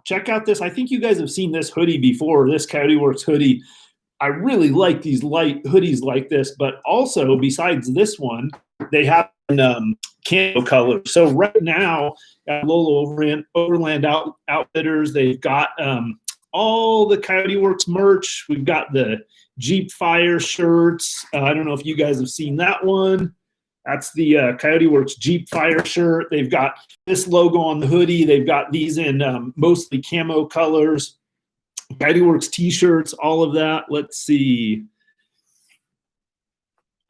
check out this. I think you guys have seen this hoodie before, this Coyote Works hoodie. I really like these light hoodies like this, but also besides this one, they have camo color. So right now, at Lolo Overland Outfitters, they've got all the Coyote Works merch. We've got the Jeep Fire shirts. I don't know if you guys have seen that one. That's the Coyote Works Jeep Fire shirt. They've got this logo on the hoodie. They've got these in mostly camo colors. Coyote Works t-shirts, all of that. Let's see.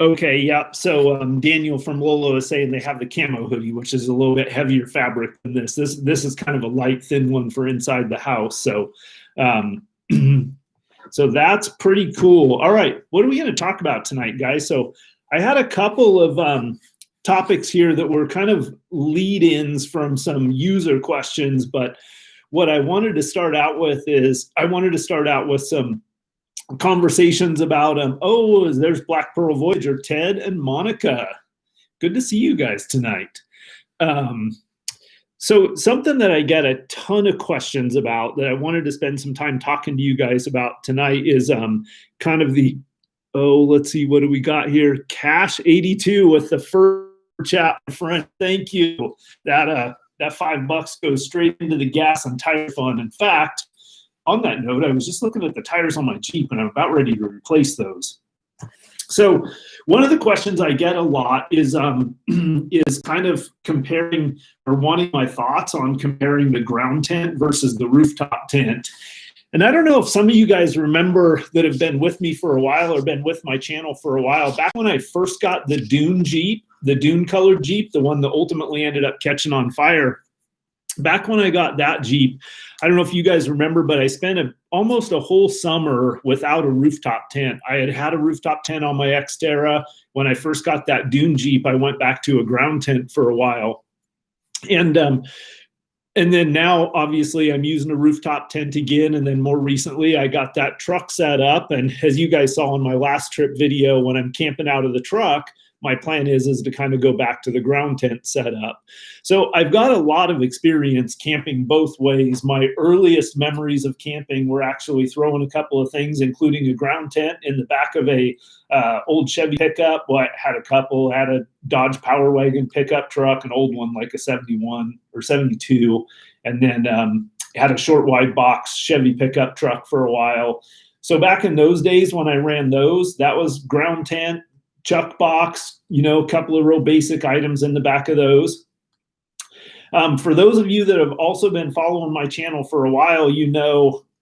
Okay, yeah. So Daniel from Lolo is saying they have the camo hoodie, which is a little bit heavier fabric than this. This is kind of a light, thin one for inside the house. So, so that's pretty cool. All right, what are we going to talk about tonight, guys? So I had a couple of topics here that were kind of lead-ins from some user questions, but what I wanted to start out with is I wanted to start out with some conversations about there's Black Pearl Voyager, Ted and Monica. Good to see you guys tonight. So something that I get a ton of questions about that I wanted to spend some time talking to you guys about tonight is kind of the, let's see, what do we got here? Cash 82 with the first chat, friend. Thank you. That $5 goes straight into the gas and tire fund. In fact, on that note, I was just looking at the tires on my Jeep and I'm about ready to replace those. So one of the questions I get a lot is kind of comparing or wanting my thoughts on comparing the ground tent versus the rooftop tent. And I don't know if some of you guys remember that have been with me for a while or been with my channel for a while. Back when I first got the Dune Jeep, the Dune colored Jeep, the one that ultimately ended up catching on fire. Back when I got that Jeep, I don't know if you guys remember, but I spent almost a whole summer without a rooftop tent. I had a rooftop tent on my Xterra. When I first got that Dune Jeep, I went back to a ground tent for a while. And then now, obviously, I'm using a rooftop tent again. And then more recently, I got that truck set up. And as you guys saw in my last trip video, when I'm camping out of the truck, my plan is to kind of go back to the ground tent setup. So I've got a lot of experience camping both ways. My earliest memories of camping were actually throwing a couple of things, including a ground tent in the back of a old Chevy pickup. Well, I had a couple. I had a Dodge Power Wagon pickup truck, an old one like a 71 or 72, and then had a short wide box Chevy pickup truck for a while. So back in those days when I ran those, that was ground tent, chuck box, a couple of real basic items in the back of those. For those of you that have also been following my channel for a while,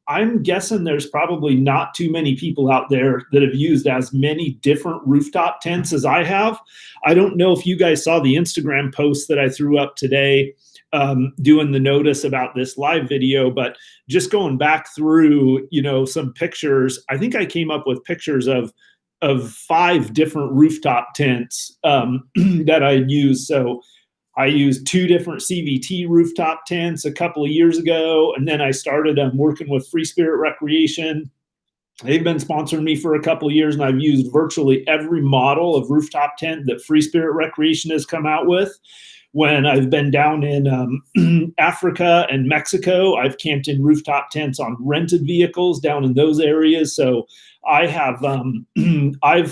I'm guessing there's probably not too many people out there that have used as many different rooftop tents as I have. I don't know if you guys saw the Instagram post that I threw up today doing the notice about this live video, but just going back through, some pictures, I think I came up with pictures of 5 different rooftop tents that I used. So I used 2 different CVT rooftop tents a couple of years ago, and then I started working with Free Spirit Recreation. They've been sponsoring me for a couple of years, and I've used virtually every model of rooftop tent that Free Spirit Recreation has come out with. When I've been down in Africa and Mexico, I've camped in rooftop tents on rented vehicles down in those areas. So I have, I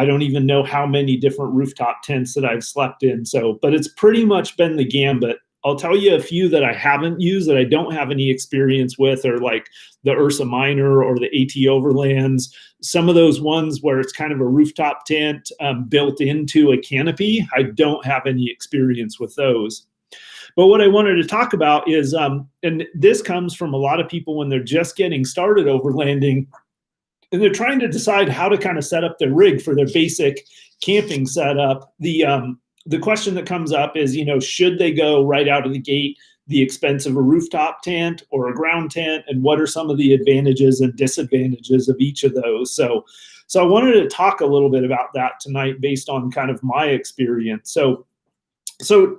don't even know how many different rooftop tents that I've slept in. So, but it's pretty much been the gambit. I'll tell you a few that I haven't used that I don't have any experience with, or like the Ursa Minor or the AT Overlands. Some of those ones where it's kind of a rooftop tent built into a canopy, I don't have any experience with those. But what I wanted to talk about is, and this comes from a lot of people when they're just getting started overlanding, and they're trying to decide how to kind of set up their rig for their basic camping setup. The question that comes up is, should they go right out of the gate the expense of a rooftop tent or a ground tent, and what are some of the advantages and disadvantages of each of those? So I wanted to talk a little bit about that tonight based on kind of my experience. So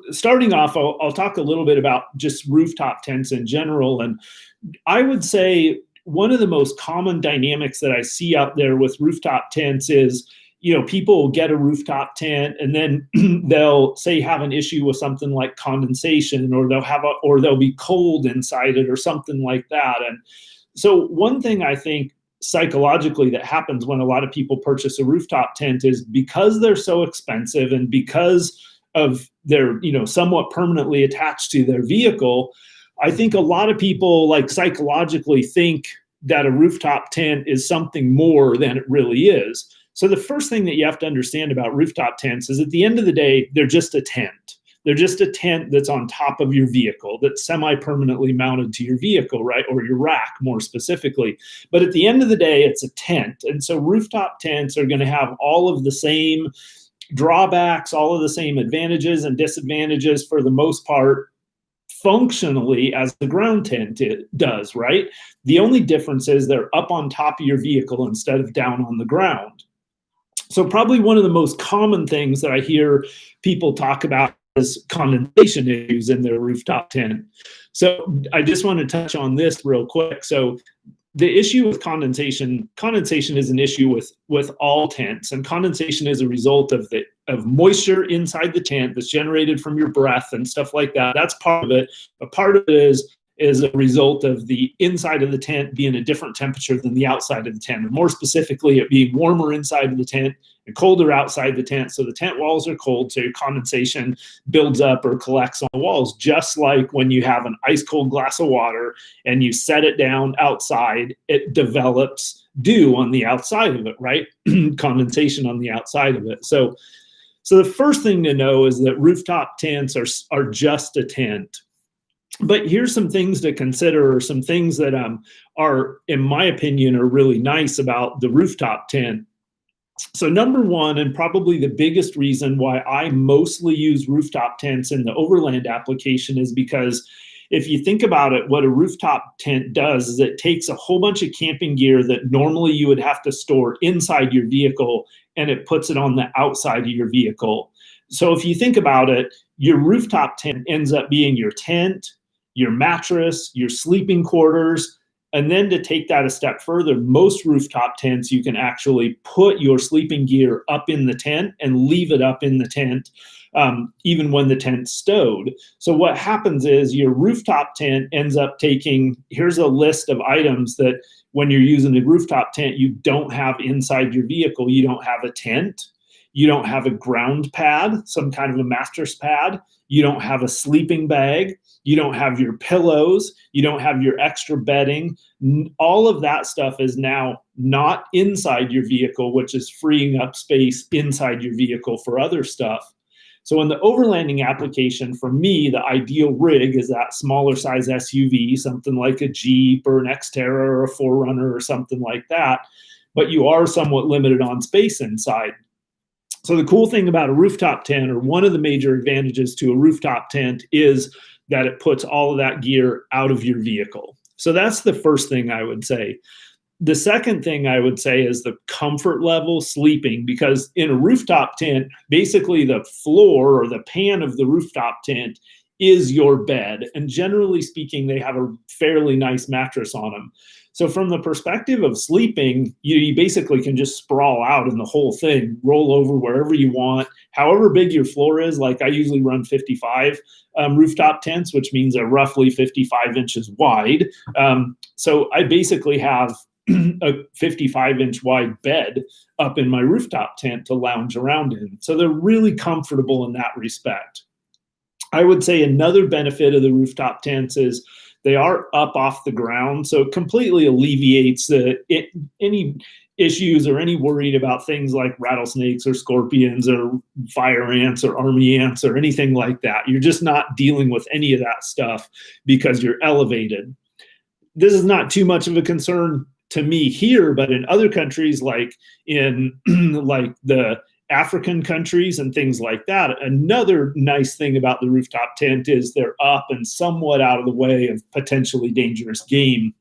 starting off, I'll talk a little bit about just rooftop tents in general. And I would say one of the most common dynamics that I see out there with rooftop tents is people will get a rooftop tent and then they'll say have an issue with something like condensation, or they'll be cold inside it or something like that. And so one thing I think psychologically that happens when a lot of people purchase a rooftop tent is because they're so expensive and because of they're somewhat permanently attached to their vehicle, I think a lot of people like psychologically think that a rooftop tent is something more than it really is. So the first thing that you have to understand about rooftop tents is at the end of the day, they're just a tent. They're just a tent that's on top of your vehicle, that's semi-permanently mounted to your vehicle, right? Or your rack, more specifically. But at the end of the day, it's a tent. And so rooftop tents are going to have all of the same drawbacks, all of the same advantages and disadvantages for the most part, functionally, as the ground tent does, right? The only difference is they're up on top of your vehicle instead of down on the ground. So probably one of the most common things that I hear people talk about is condensation issues in their rooftop tent. So I just want to touch on this real quick. So the issue with condensation is an issue with all tents, and condensation is a result of moisture inside the tent that's generated from your breath and stuff like that. That's part of it. But part of it is a result of the inside of the tent being a different temperature than the outside of the tent, and more specifically, it being warmer inside of the tent and colder outside the tent. So the tent walls are cold, so your condensation builds up or collects on the walls, just like when you have an ice cold glass of water and you set it down outside, it develops dew on the outside of it, right? Condensation on the outside of it. So the first thing to know is that rooftop tents are just a tent. But here's some things to consider, or some things that are, in my opinion, are really nice about the rooftop tent. So number one, and probably the biggest reason why I mostly use rooftop tents in the overland application, is because if you think about it, what a rooftop tent does is it takes a whole bunch of camping gear that normally you would have to store inside your vehicle, and it puts it on the outside of your vehicle. So if you think about it, your rooftop tent ends up being your tent, your mattress, your sleeping quarters. And then to take that a step further, most rooftop tents, you can actually put your sleeping gear up in the tent and leave it up in the tent, even when the tent's stowed. So what happens is your rooftop tent ends up taking, here's a list of items that when you're using a rooftop tent, you don't have inside your vehicle. You don't have a tent. You don't have a ground pad, some kind of a mattress pad. You don't have a sleeping bag. You don't have your pillows. You don't have your extra bedding. All of that stuff is now not inside your vehicle, which is freeing up space inside your vehicle for other stuff. So in the overlanding application, for me, the ideal rig is that smaller size SUV, something like a Jeep or an Xterra or a 4Runner or something like that. But you are somewhat limited on space inside. So the cool thing about a rooftop tent, or one of the major advantages to a rooftop tent, is that it puts all of that gear out of your vehicle. So that's the first thing I would say. The second thing I would say is the comfort level sleeping, because in a rooftop tent, basically the floor or the pan of the rooftop tent is your bed. And generally speaking, they have a fairly nice mattress on them. So from the perspective of sleeping, you basically can just sprawl out in the whole thing, roll over wherever you want, however big your floor is. Like I usually run 55 rooftop tents, which means they're roughly 55 inches wide. So I basically have a 55-inch wide bed up in my rooftop tent to lounge around in. So they're really comfortable in that respect. I would say another benefit of the rooftop tents is they are up off the ground, so it completely alleviates any issues or any worried about things like rattlesnakes or scorpions or fire ants or army ants or anything like that. You're just not dealing with any of that stuff because you're elevated. This is not too much of a concern to me here, but in other countries, like in like the African countries and things like that, another nice thing about the rooftop tent is they're up and somewhat out of the way of potentially dangerous game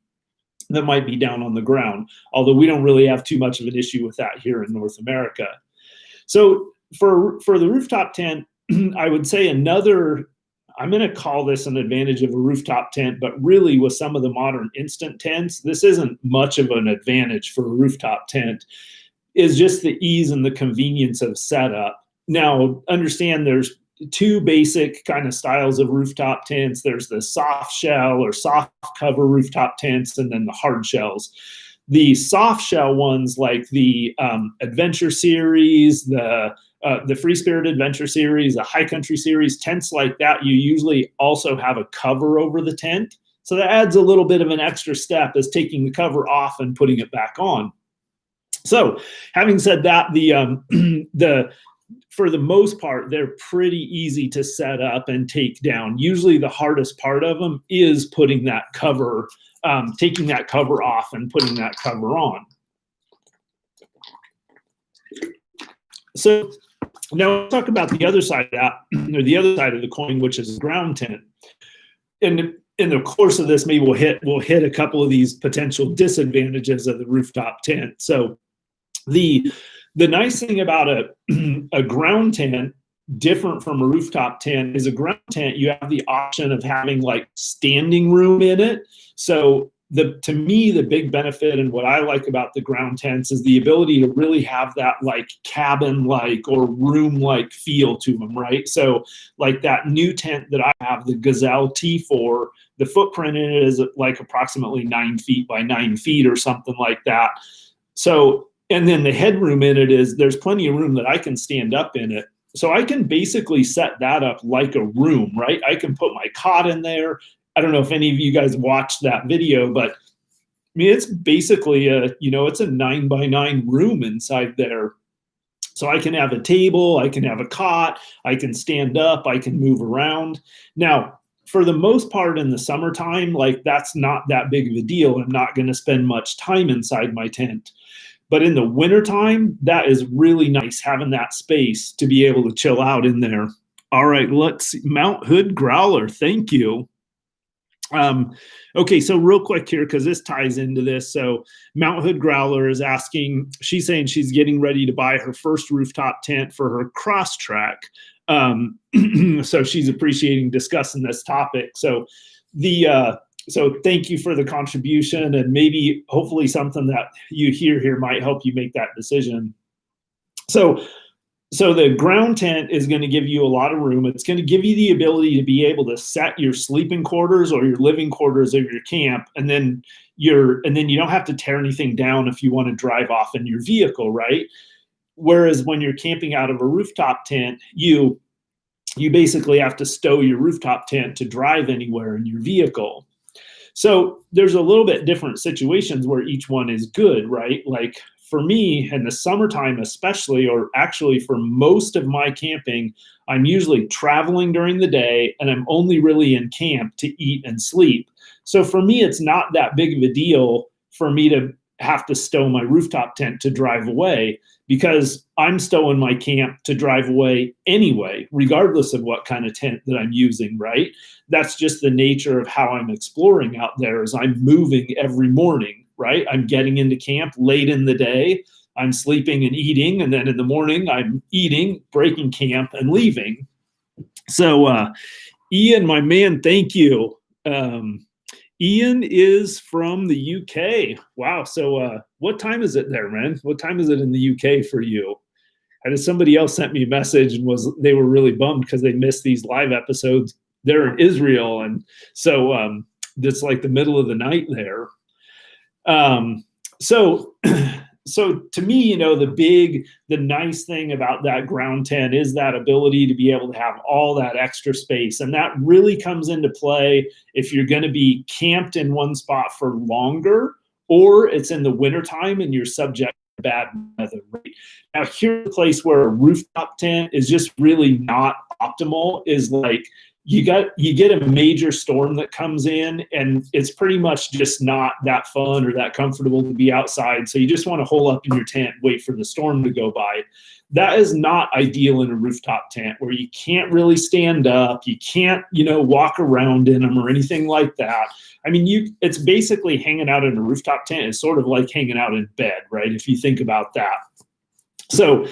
that might be down on the ground, although we don't really have too much of an issue with that here in North America. So for the rooftop tent, I would say another, I'm going to call this an advantage of a rooftop tent, but really with some of the modern instant tents, this isn't much of an advantage for a rooftop tent. is just the ease and the convenience of setup. Now, understand there's two basic kind of styles of rooftop tents. There's the soft shell or soft cover rooftop tents, and then the hard shells. The soft shell ones, like the Adventure Series, the Free Spirit Adventure Series, the High Country Series, tents like that, you usually also have a cover over the tent. So that adds a little bit of an extra step as taking the cover off and putting it back on. So having said that, for the most part, they're pretty easy to set up and take down. Usually the hardest part of them is putting that cover, taking that cover off and putting that cover on. So now let's talk about the other side of that, or the other side of the coin, which is ground tent. And in the course of this, maybe we'll hit a couple of these potential disadvantages of the rooftop tent. So the nice thing about a ground tent, different from a rooftop tent, is a ground tent, you have the option of having like standing room in it. So to me, the big benefit and what I like about the ground tents is the ability to really have that like cabin-like or room-like feel to them, right? So like that new tent that I have, the Gazelle T4, the footprint in it is like approximately 9 feet by 9 feet or something like that. So, and then the headroom in it there's plenty of room that I can stand up in it. So I can basically set that up like a room, right? I can put my cot in there. I don't know if any of you guys watched that video, but I mean, it's basically it's a 9 by 9 room inside there. So I can have a table, I can have a cot, I can stand up, I can move around. Now, for the most part in the summertime, like that's not that big of a deal. I'm not going to spend much time inside my tent. But in the wintertime, that is really nice, having that space to be able to chill out in there. All right, let's see. Mount Hood Growler, thank you. Okay, so real quick here, because this ties into this. So Mount Hood Growler is asking, she's saying she's getting ready to buy her first rooftop tent for her cross track. So she's appreciating discussing this topic. So so thank you for the contribution, and maybe hopefully something that you hear here might help you make that decision. So the ground tent is going to give you a lot of room. It's going to give you the ability to be able to set your sleeping quarters or your living quarters of your camp, and then you don't have to tear anything down if you want to drive off in your vehicle, right? Whereas when you're camping out of a rooftop tent, you basically have to stow your rooftop tent to drive anywhere in your vehicle. So there's a little bit different situations where each one is good, right? Like for me in the summertime especially, or actually for most of my camping, I'm usually traveling during the day and I'm only really in camp to eat and sleep. So for me, it's not that big of a deal for me to have to stow my rooftop tent to drive away, because I'm stowing my camp to drive away anyway, regardless of what kind of tent that I'm using, right? That's just the nature of how I'm exploring out there, is I'm moving every morning, right? I'm getting into camp late in the day, I'm sleeping and eating, and then in the morning I'm eating, breaking camp, and leaving. So Ian, my man, thank you. Ian is from the UK. Wow. So what time is it there, man? What time is it in the UK for you? And somebody else sent me a message and they were really bummed because they missed these live episodes. They're in Israel. And so it's like the middle of the night there. So to me, the nice thing about that ground tent is that ability to be able to have all that extra space. And that really comes into play if you're going to be camped in one spot for longer, or it's in the wintertime and you're subject to bad weather. Right? Now, here's a place where a rooftop tent is just really not optimal, is like you get a major storm that comes in, and it's pretty much just not that fun or that comfortable to be outside. So you just want to hole up in your tent, wait for the storm to go by. That is not ideal in a rooftop tent, where you can't really stand up, you can't, walk around in them or anything like that. I mean, it's basically hanging out in a rooftop tent is sort of like hanging out in bed, right? If you think about that. So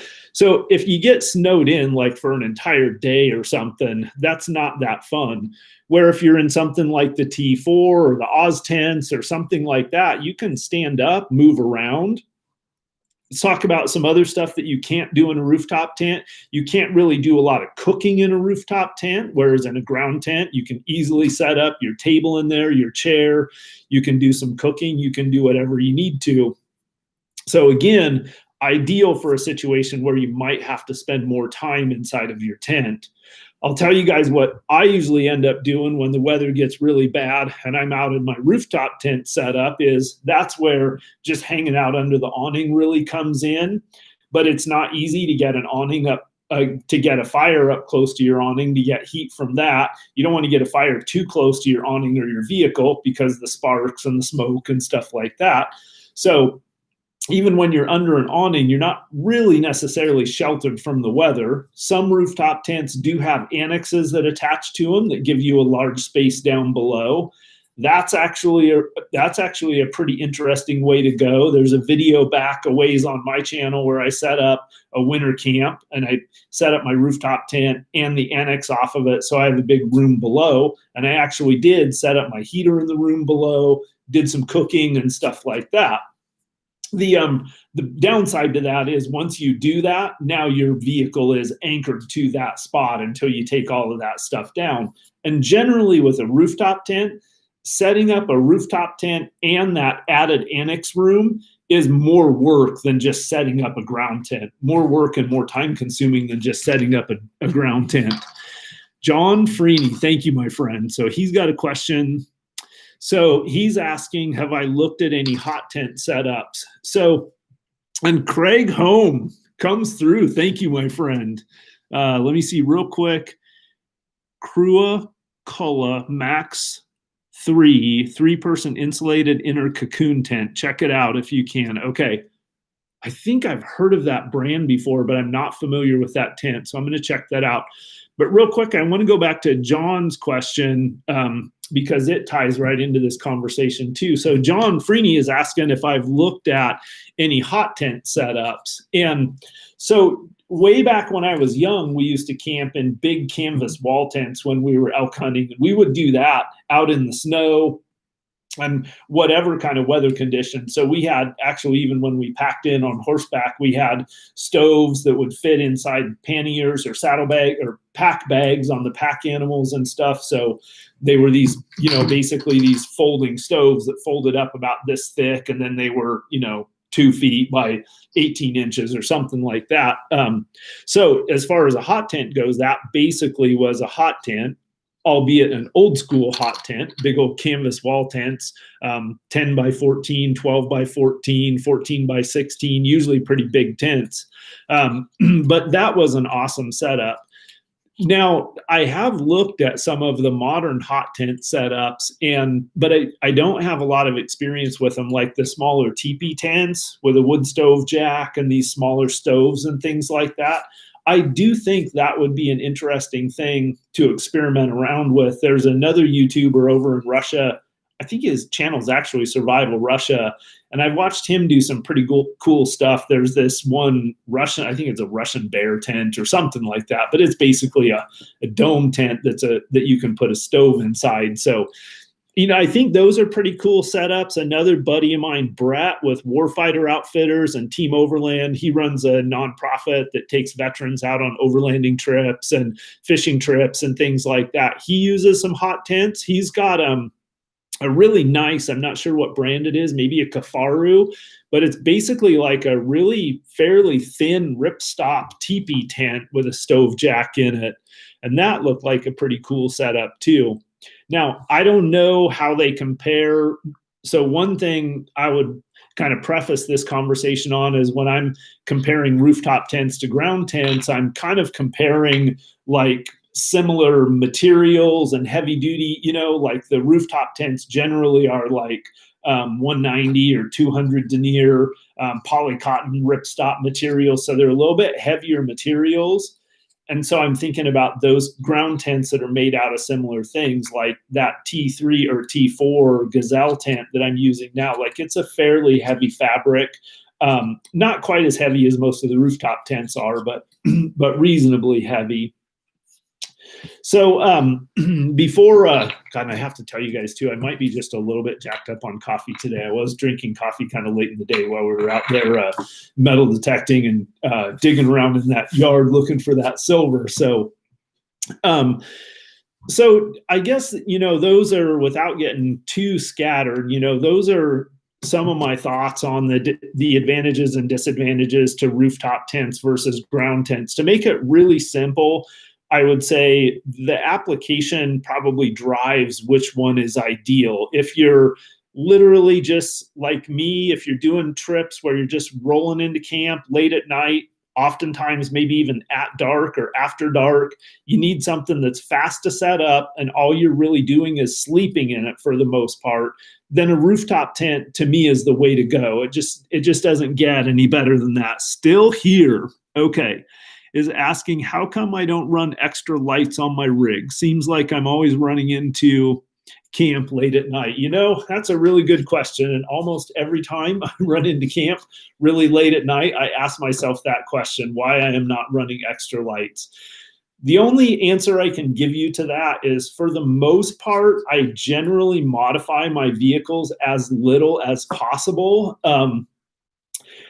if you get snowed in like for an entire day or something, that's not that fun. Where if you're in something like the T4 or the Oz tents or something like that, you can stand up, move around. Let's talk about some other stuff that you can't do in a rooftop tent. You can't really do a lot of cooking in a rooftop tent, whereas in a ground tent, you can easily set up your table in there, your chair. You can do some cooking. You can do whatever you need to. So again, ideal for a situation where you might have to spend more time inside of your tent. I'll tell you guys what I usually end up doing when the weather gets really bad and I'm out in my rooftop tent setup is that's where just hanging out under the awning really comes in. But it's not easy to get an awning up, to get a fire up close to your awning, to get heat from that. You don't want to get a fire too close to your awning or your vehicle because the sparks and the smoke and stuff like that. So even when you're under an awning, you're not really necessarily sheltered from the weather. Some rooftop tents do have annexes that attach to them that give you a large space down below. That's actually a pretty interesting way to go. There's a video back a ways on my channel where I set up a winter camp and I set up my rooftop tent and the annex off of it. So I have a big room below, and I actually did set up my heater in the room below, did some cooking and stuff like that. The downside to that is once you do that, now your vehicle is anchored to that spot until you take all of that stuff down. And generally with a rooftop tent, setting up a rooftop tent and that added annex room is more work than just setting up a ground tent. More work and more time consuming than just setting up a ground tent. John Freeney, thank you, my friend. So he's got a question. So he's asking, have I looked at any hot tent setups? So, and Craig Home comes through. Thank you, my friend. Let me see real quick. Crua Culla Max 3-person insulated inner cocoon tent. Check it out if you can. Okay. I think I've heard of that brand before, but I'm not familiar with that tent. So I'm going to check that out. But real quick, I want to go back to John's question because it ties right into this conversation too. So John Freeney is asking if I've looked at any hot tent setups. And so way back when I was young, we used to camp in big canvas wall tents when we were elk hunting. And we would do that out in the snow and whatever kind of weather conditions. So we had actually, even when we packed in on horseback, we had stoves that would fit inside panniers or saddlebag or pack bags on the pack animals and stuff. So they were these, basically these folding stoves that folded up about this thick. And then they were, 2 feet by 18 inches or something like that. So as far as a hot tent goes, that basically was a hot tent, albeit an old school hot tent, big old canvas wall tents, 10 by 14, 12 by 14, 14 by 16, usually pretty big tents. But that was an awesome setup. Now, I have looked at some of the modern hot tent setups, but I don't have a lot of experience with them, like the smaller teepee tents with a wood stove jack and these smaller stoves and things like that. I do think that would be an interesting thing to experiment around with. There's another YouTuber over in Russia. I think his channel is actually Survival Russia. And I've watched him do some pretty cool stuff. There's this one Russian, I think it's a Russian bear tent or something like that. But it's basically a dome tent that you can put a stove inside. So, I think those are pretty cool setups. Another buddy of mine, Brett, with Warfighter Outfitters and Team Overland, he runs a nonprofit that takes veterans out on overlanding trips and fishing trips and things like that. He uses some hot tents. He's got a really nice, I'm not sure what brand it is, maybe a Kafaru, but it's basically like a really fairly thin ripstop teepee tent with a stove jack in it. And that looked like a pretty cool setup too. Now, I don't know how they compare. So one thing I would kind of preface this conversation on is when I'm comparing rooftop tents to ground tents, I'm kind of comparing like similar materials and heavy duty, like the rooftop tents generally are like 190 or 200 denier polycotton ripstop materials. So they're a little bit heavier materials. And so I'm thinking about those ground tents that are made out of similar things, like that T3 or T4 Gazelle tent that I'm using now. Like it's a fairly heavy fabric, not quite as heavy as most of the rooftop tents are, but reasonably heavy. So before, God, I have to tell you guys too, I might be just a little bit jacked up on coffee today. I was drinking coffee kind of late in the day while we were out there metal detecting and digging around in that yard looking for that silver. So I guess, those are, without getting too scattered, those are some of my thoughts on the advantages and disadvantages to rooftop tents versus ground tents. To make it really simple, I would say the application probably drives which one is ideal. If you're literally just like me, if you're doing trips where you're just rolling into camp late at night, oftentimes maybe even at dark or after dark, you need something that's fast to set up and all you're really doing is sleeping in it for the most part, then a rooftop tent to me is the way to go. It just doesn't get any better than that. Still here, okay, is asking how come I don't run extra lights on my rig? Seems like I'm always running into camp late at night. That's a really good question. And almost every time I run into camp really late at night, I ask myself that question, why I am not running extra lights. The only answer I can give you to that is, for the most part, I generally modify my vehicles as little as possible.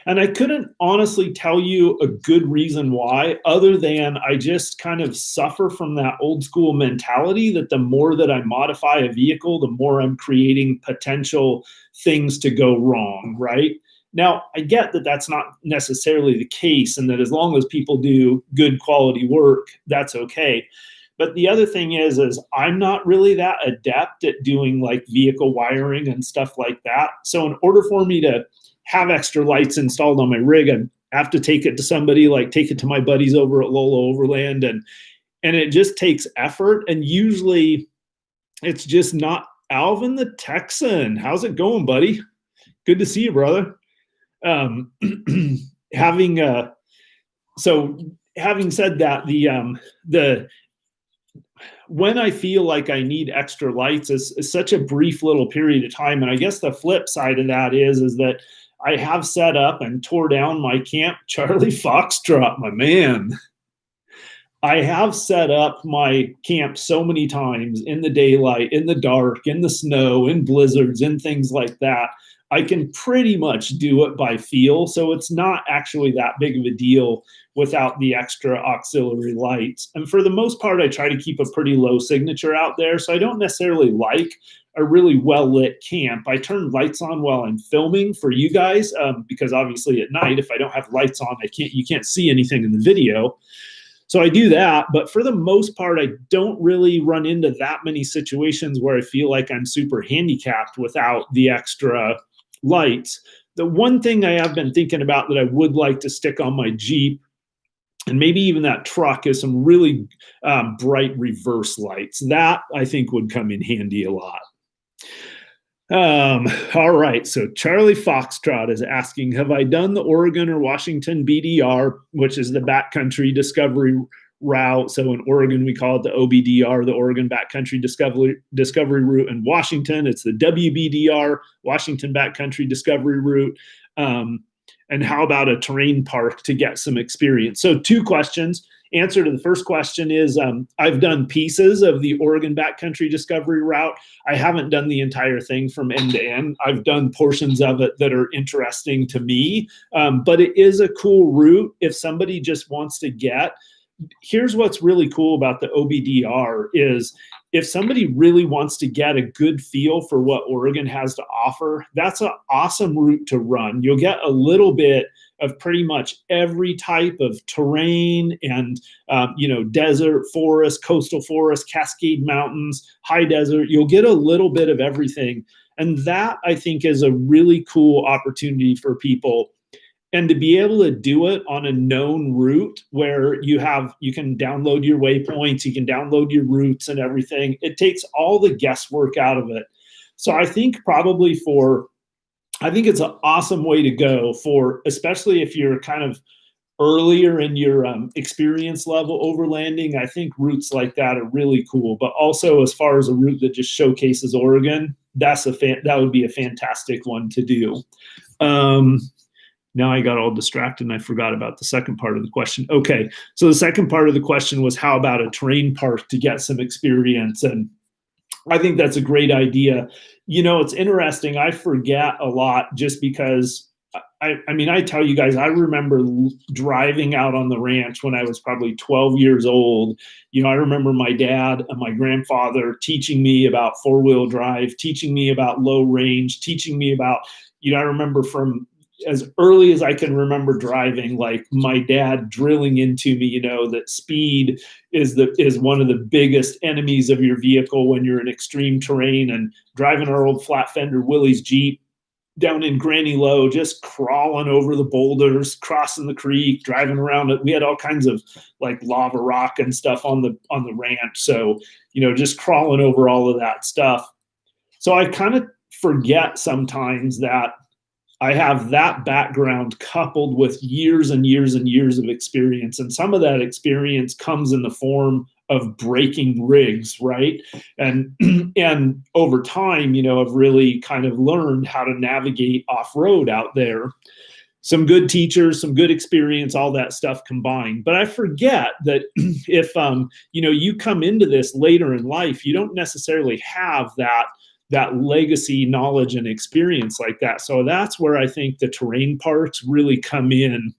And I couldn't honestly tell you a good reason why, other than I just kind of suffer from that old school mentality that the more that I modify a vehicle, the more I'm creating potential things to go wrong, right? Now, I get that that's not necessarily the case, and that as long as people do good quality work, that's okay. But the other thing is I'm not really that adept at doing like vehicle wiring and stuff like that. So in order for me to have extra lights installed on my rig, I have to take it to somebody, like take it to my buddies over at Lola Overland, and it just takes effort. And usually it's just not. Alvin the Texan, how's it going, buddy? Good to see you, brother. Having said that, the when I feel like I need extra lights is such a brief little period of time. And I guess the flip side of that is that I have set up and tore down my camp. Charlie Foxtrot, my man. I have set up my camp so many times in the daylight, in the dark, in the snow, in blizzards, in things like that. I can pretty much do it by feel. So it's not actually that big of a deal without the extra auxiliary lights. And for the most part, I try to keep a pretty low signature out there. So I don't necessarily like a really well-lit camp. I turn lights on while I'm filming for you guys, because obviously at night, if I don't have lights on, you can't see anything in the video. So I do that, but for the most part, I don't really run into that many situations where I feel like I'm super handicapped without the extra lights. The one thing I have been thinking about that I would like to stick on my Jeep, and maybe even that truck, is some really bright reverse lights. That I think would come in handy a lot. All right, so Charlie Foxtrot is asking, have I done the Oregon or Washington BDR, which is the backcountry discovery route? So in Oregon, we call it the OBDR, the Oregon Backcountry Discovery Route. In Washington, it's the WBDR, Washington Backcountry Discovery Route. And how about a terrain park to get some experience? So 2 questions. Answer to the first question is I've done pieces of the Oregon Backcountry Discovery Route. I haven't done the entire thing from end to end. I've done portions of it that are interesting to me, but it is a cool route if somebody just wants to get. Here's what's really cool about the OBDR is if somebody really wants to get a good feel for what Oregon has to offer, that's an awesome route to run. You'll get a little bit of pretty much every type of terrain and, desert, forest, coastal forest, Cascade Mountains, high desert. You'll get a little bit of everything. And that, I think, is a really cool opportunity for people. And to be able to do it on a known route where you can download your waypoints, you can download your routes and everything, it takes all the guesswork out of it. So I think it's an awesome way to go for, especially if you're kind of earlier in your experience level overlanding. I think routes like that are really cool. But also, as far as a route that just showcases Oregon, that would be a fantastic one to do. Now I got all distracted and I forgot about the second part of the question. Okay, so the second part of the question was how about a terrain park to get some experience? And I think that's a great idea. You know, it's interesting. I forget a lot just because I mean, I tell you guys, I remember driving out on the ranch when I was probably 12 years old. You know, I remember my dad and my grandfather teaching me about four-wheel drive, teaching me about low range, teaching me about, you know, I remember from as early as I can remember driving, like my dad drilling into me, you know, that speed is one of the biggest enemies of your vehicle when you're in extreme terrain, and driving our old flat fender Willie's Jeep down in Granny Low, just crawling over the boulders, crossing the creek, driving around it. We had all kinds of like lava rock and stuff on the ranch. So, you know, just crawling over all of that stuff. So I kind of forget sometimes that I have that background coupled with years and years and years of experience. And some of that experience comes in the form of breaking rigs, right? And and over time, you know, I've really kind of learned how to navigate off-road out there. Some good teachers, some good experience, all that stuff combined. But I forget that if you know, you come into this later in life, you don't necessarily have that legacy knowledge and experience like that. So that's where I think the terrain parks really come in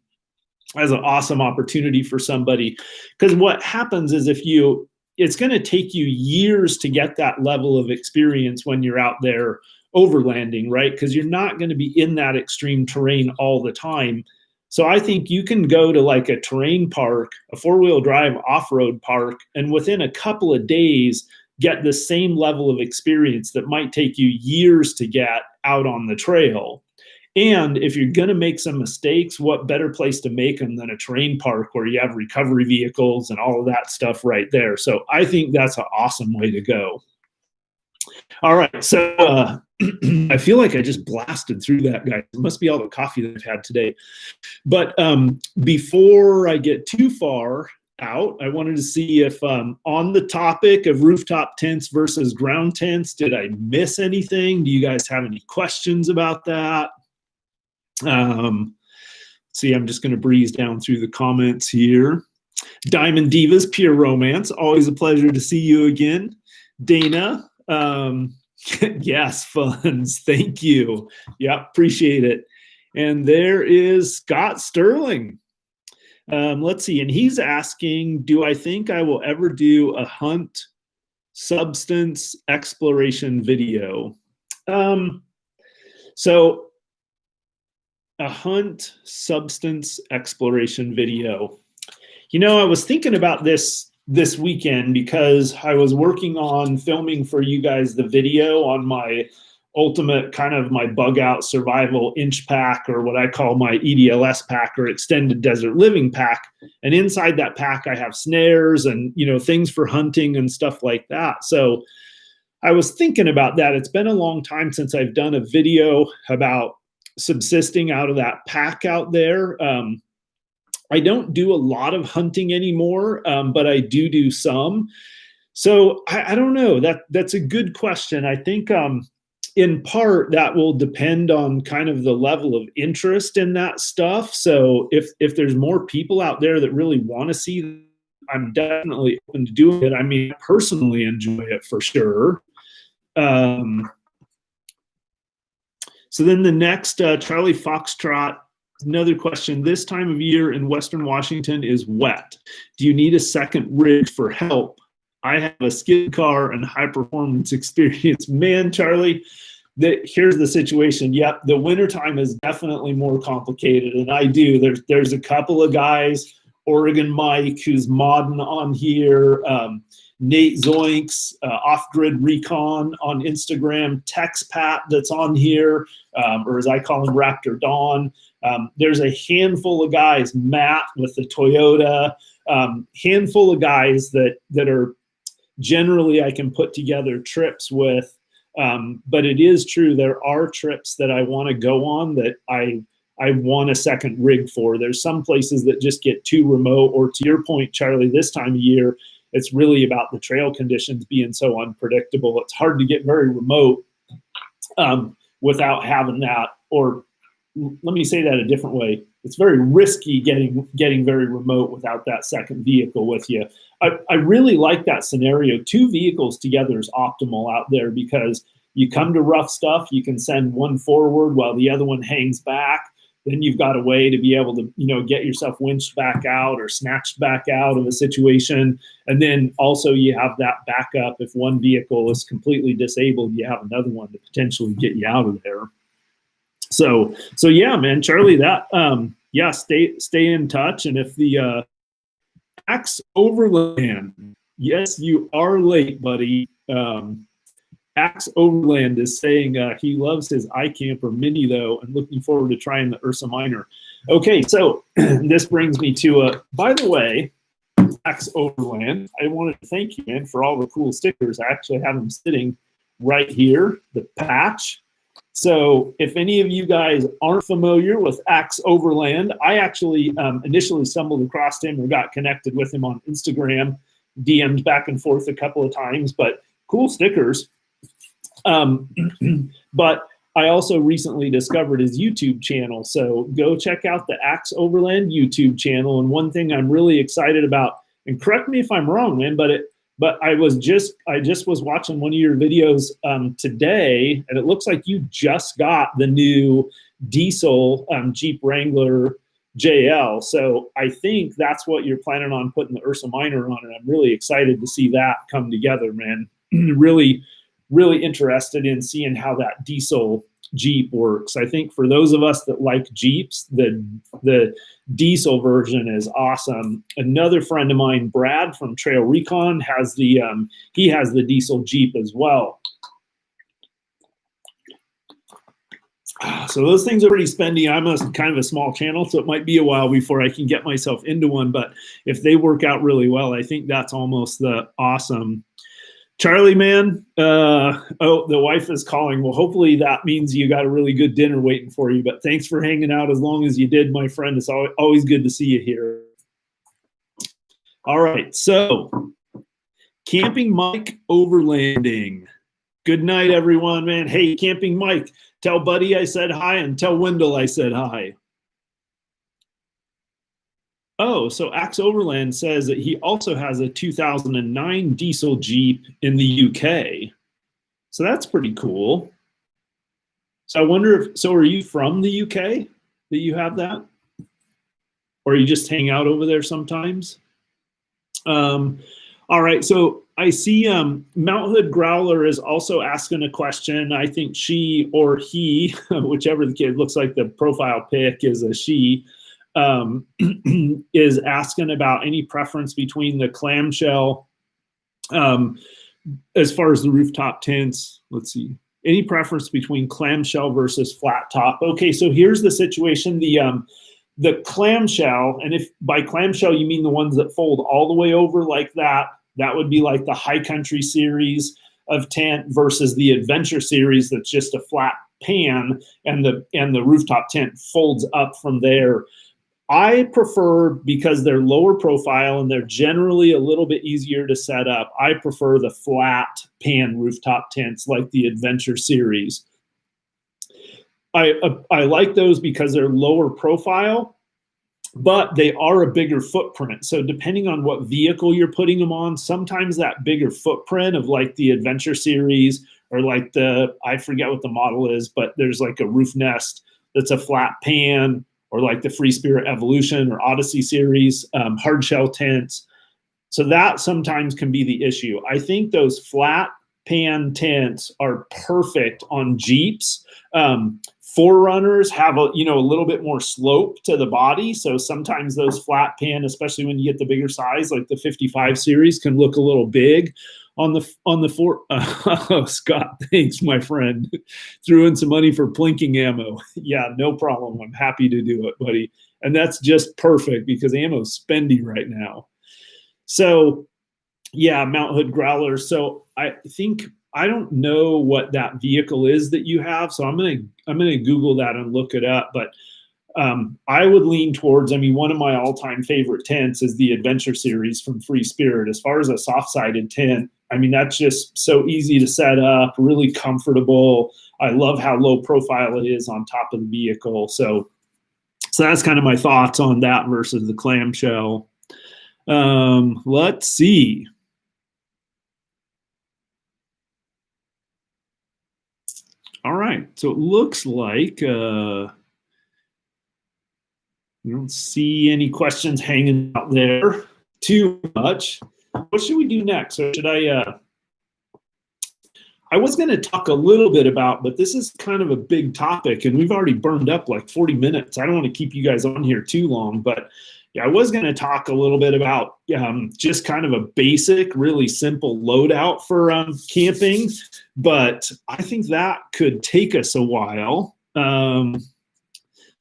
as an awesome opportunity for somebody. Because what happens is it's going to take you years to get that level of experience when you're out there overlanding, right? Because you're not going to be in that extreme terrain all the time. So I think you can go to like a terrain park, a four-wheel drive off-road park, and within a couple of days get the same level of experience that might take you years to get out on the trail. And if you're going to make some mistakes, what better place to make them than a terrain park where you have recovery vehicles and all of that stuff right there. So I think that's an awesome way to go. All right. So I feel like I just blasted through that, guys. It must be all the coffee that I've had today. But before I get too far out, I wanted to see if on the topic of rooftop tents versus ground tents, did I miss anything? Do you guys have any questions about that? See, I'm just going to breeze down through the comments here. Diamond Divas, Pure Romance, always a pleasure to see you again. Dana, yes, funds, thank you. Yeah, appreciate it. And there is Scott Sterling. Let's see, and he's asking, do I think I will ever do a hunt substance exploration video? So a hunt substance exploration video. You know, I was thinking about this weekend because I was working on filming for you guys the video on my ultimate kind of my bug out survival inch pack, or what I call my EDLS pack, or extended desert living pack. And inside that pack, I have snares and, you know, things for hunting and stuff like that. So I was thinking about that. It's been a long time since I've done a video about subsisting out of that pack out there. I don't do a lot of hunting anymore, but I do some. So I don't know. That's a good question. I think in part that will depend on kind of the level of interest in that stuff. So if there's more people out there that really want to see, I'm definitely open to doing it. I mean, I personally enjoy it for sure. So then the next, Charlie Foxtrot, another question. This time of year in Western Washington is wet. Do you need a second rig for help? I have a skid car and high performance experience. Man, Charlie, here's the situation. Yep, the wintertime is definitely more complicated. And I do. There's a couple of guys, Oregon Mike, who's modding on here, Nate Zoinks, Off-Grid Recon on Instagram, Tex Pat that's on here, or as I call him, Raptor Dawn. There's a handful of guys, Matt with the Toyota, handful of guys that are generally I can put together trips with. But it is true, there are trips that I want to go on that I want a second rig for. There's some places that just get too remote, or to your point, Charlie, this time of year, it's really about the trail conditions being so unpredictable. It's hard to get very remote without having that, or let me say that a different way. It's very risky getting very remote without that second vehicle with you. I really like that scenario. 2 vehicles together is optimal out there because you come to rough stuff, you can send one forward while the other one hangs back. Then you've got a way to be able to, get yourself winched back out or snatched back out of a situation. And then also you have that backup. If one vehicle is completely disabled, you have another one to potentially get you out of there. So yeah, man, Charlie, that, stay in touch. And if the Axe Overland, yes, you are late, buddy. Axe Overland is saying he loves his iCamper Mini, though, and looking forward to trying the Ursa Minor. Okay, so this brings me to, by the way, Axe Overland, I wanted to thank you, man, for all the cool stickers. I actually have them sitting right here, the patch. So if any of you guys aren't familiar with Axe Overland, I actually initially stumbled across him or got connected with him on Instagram, DM'd back and forth a couple of times, but cool stickers. But I also recently discovered his YouTube channel. So go check out the Axe Overland YouTube channel. And one thing I'm really excited about, and correct me if I'm wrong, man, but I just was watching one of your videos today, and it looks like you just got the new diesel Jeep Wrangler JL. So I think that's what you're planning on putting the Ursa Minor on, and I'm really excited to see that come together, man. Really interested in seeing how that diesel Jeep works. I think for those of us that like Jeeps, the diesel version is awesome. Another friend of mine, Brad from Trail Recon, has the he has the diesel Jeep as well. So those things are pretty spendy. I'm kind of a small channel, so it might be a while before I can get myself into one. But if they work out really well, I think that's almost the awesome. Charlie, man, the wife is calling. Well, hopefully that means you got a really good dinner waiting for you. But thanks for hanging out as long as you did, my friend. It's always good to see you here. All right, so Camping Mike Overlanding. Good night, everyone, man. Hey, Camping Mike, tell Buddy I said hi and tell Wendell I said hi. Oh, so Axe Overland says that he also has a 2009 diesel Jeep in the UK. So that's pretty cool. So I wonder if, so are you from the UK that you have that? Or you just hang out over there sometimes? All right, so I see Mount Hood Growler is also asking a question. I think she or he, whichever the kid, looks like the profile pic is a she, is asking about any preference between the clamshell as far as the rooftop tents. Let's see, any preference between clamshell versus flat top. Okay, so here's the situation. The clamshell, and if by clamshell you mean the ones that fold all the way over like that, that would be like the High Country series of tent versus the Adventure series that's just a flat pan, and the rooftop tent folds up from there. I prefer, because they're lower profile and they're generally a little bit easier to set up, I prefer the flat pan rooftop tents like the Adventure series. I like those because they're lower profile, but they are a bigger footprint. So depending on what vehicle you're putting them on, sometimes that bigger footprint of like the Adventure series or like I forget what the model is, but there's like a roof nest that's a flat pan, or like the Free Spirit Evolution or Odyssey series, hard shell tents. So that sometimes can be the issue. I think those flat pan tents are perfect on Jeeps. Forerunners have a little bit more slope to the body. So sometimes those flat pan, especially when you get the bigger size, like the 55 series, can look a little big on the four. Oh, Scott, thanks, my friend. Threw in some money for plinking ammo. Yeah, no problem. I'm happy to do it, buddy. And that's just perfect because ammo's spendy right now. So yeah, Mount Hood Growler. So I think, I don't know what that vehicle is that you have, so I'm gonna Google that and look it up. But I would lean towards, one of my all-time favorite tents is the Adventure series from Free Spirit. As far as a soft-sided tent, that's just so easy to set up, really comfortable. I love how low profile it is on top of the vehicle. So that's kind of my thoughts on that versus the clamshell. Let's see. All right, so it looks like we don't see any questions hanging out there too much. What should we do next? Or should I was going to talk a little bit about, but this is kind of a big topic, and we've already burned up like 40 minutes. I don't want to keep you guys on here too long, but yeah, I was going to talk a little bit about just kind of a basic, really simple loadout for camping, but I think that could take us a while.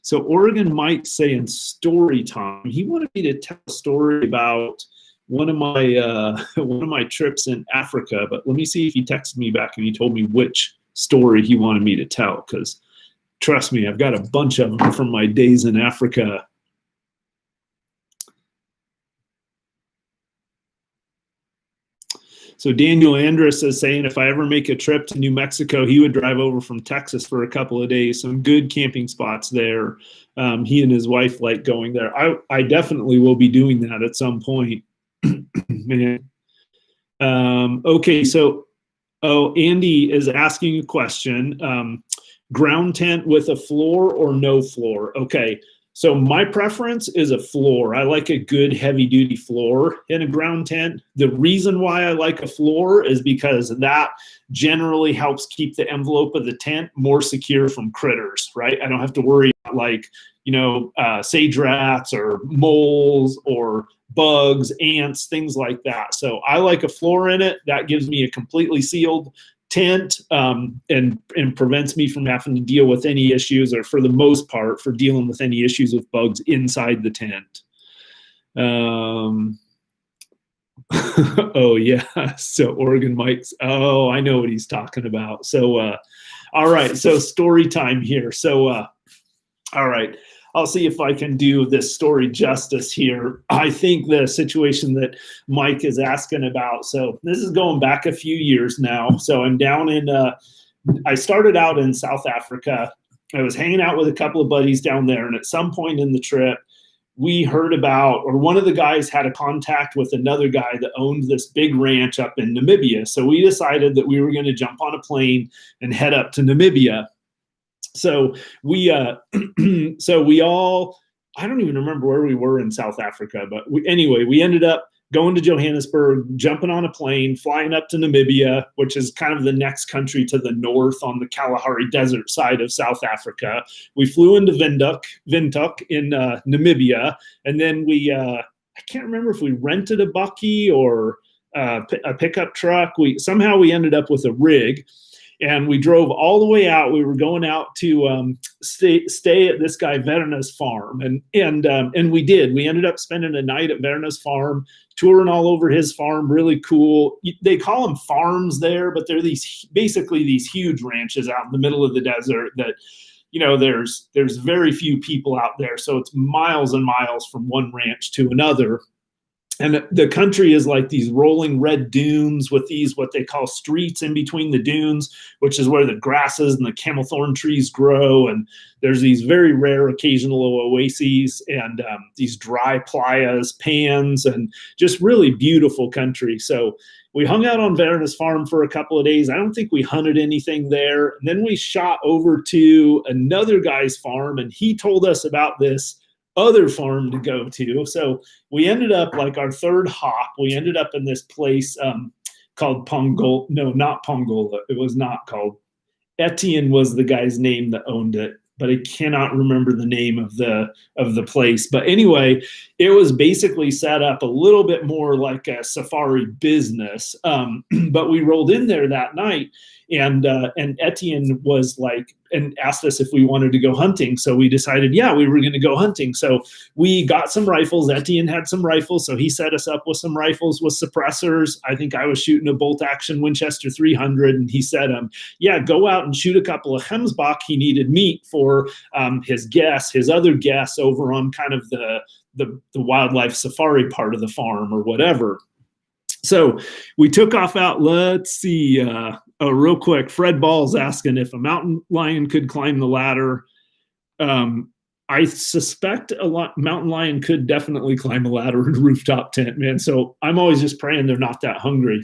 So Oregon might say in story time, he wanted me to tell a story about one of my trips in Africa, but let me see if he texted me back and he told me which story he wanted me to tell, because trust me, I've got a bunch of them from my days in Africa. So Daniel Andrus is saying if I ever make a trip to New Mexico, he would drive over from Texas for a couple of days. Some good camping spots there. He and his wife like going there. I definitely will be doing that at some point. Man. Okay, so Andy is asking a question. Ground tent with a floor or no floor? Okay. So my preference is a floor. I like a good heavy duty floor in a ground tent. The reason why I like a floor is because that generally helps keep the envelope of the tent more secure from critters, right? I don't have to worry about like, sage rats or moles or bugs, ants, things like that. So I like a floor in it. That gives me a completely sealed tent and prevents me from having to deal with any issues, or for the most part, for dealing with any issues with bugs inside the tent. Oh yeah, so Oregon Mike's, oh, I know what he's talking about. So all right, so story time here. So all right, I'll see if I can do this story justice here. I think the situation that Mike is asking about, so this is going back a few years now. So I'm down in, I started out in South Africa. I was hanging out with a couple of buddies down there. And at some point in the trip, we heard about, or one of the guys had a contact with another guy that owned this big ranch up in Namibia. So we decided that we were going to jump on a plane and head up to Namibia. So we all, I don't even remember where we were in South Africa, but anyway, we ended up going to Johannesburg, jumping on a plane, flying up to Namibia, which is kind of the next country to the north on the Kalahari Desert side of South Africa. We flew into Windhoek in Namibia, and then I can't remember if we rented a bakkie or a pickup truck. Somehow we ended up with a rig. And we drove all the way out. We were going out to stay at this guy Verna's farm, and we did. We ended up spending a night at Verna's farm, touring all over his farm. Really cool. They call them farms there, but they're basically these huge ranches out in the middle of the desert that, there's very few people out there, so it's miles and miles from one ranch to another. And the country is like these rolling red dunes with these, what they call streets in between the dunes, which is where the grasses and the camel thorn trees grow. And there's these very rare occasional oases and these dry playas, pans, and just really beautiful country. So we hung out on Verna's farm for a couple of days. I don't think we hunted anything there. And then we shot over to another guy's farm, and he told us about this other farm to go to. So we ended up, like our third hop, we ended up in this place called Pongola. No, not Pongola. It was not called. Etienne was the guy's name that owned it, but I cannot remember the name of the place. But anyway, it was basically set up a little bit more like a safari business. But we rolled in there that night, and Etienne was like, and asked us if we wanted to go hunting. So we decided, yeah, we were going to go hunting. So we got some rifles. Etienne had some rifles. So he set us up with some rifles with suppressors. I think I was shooting a bolt action Winchester 300. And he said, yeah, go out and shoot a couple of Hemsbach. He needed meat for his other guests over on kind of the wildlife safari part of the farm or whatever. So we took off out, let's see, Oh, real quick, Fred Ball's asking if a mountain lion could climb the ladder. I suspect mountain lion could definitely climb a ladder in a rooftop tent, man. So I'm always just praying they're not that hungry.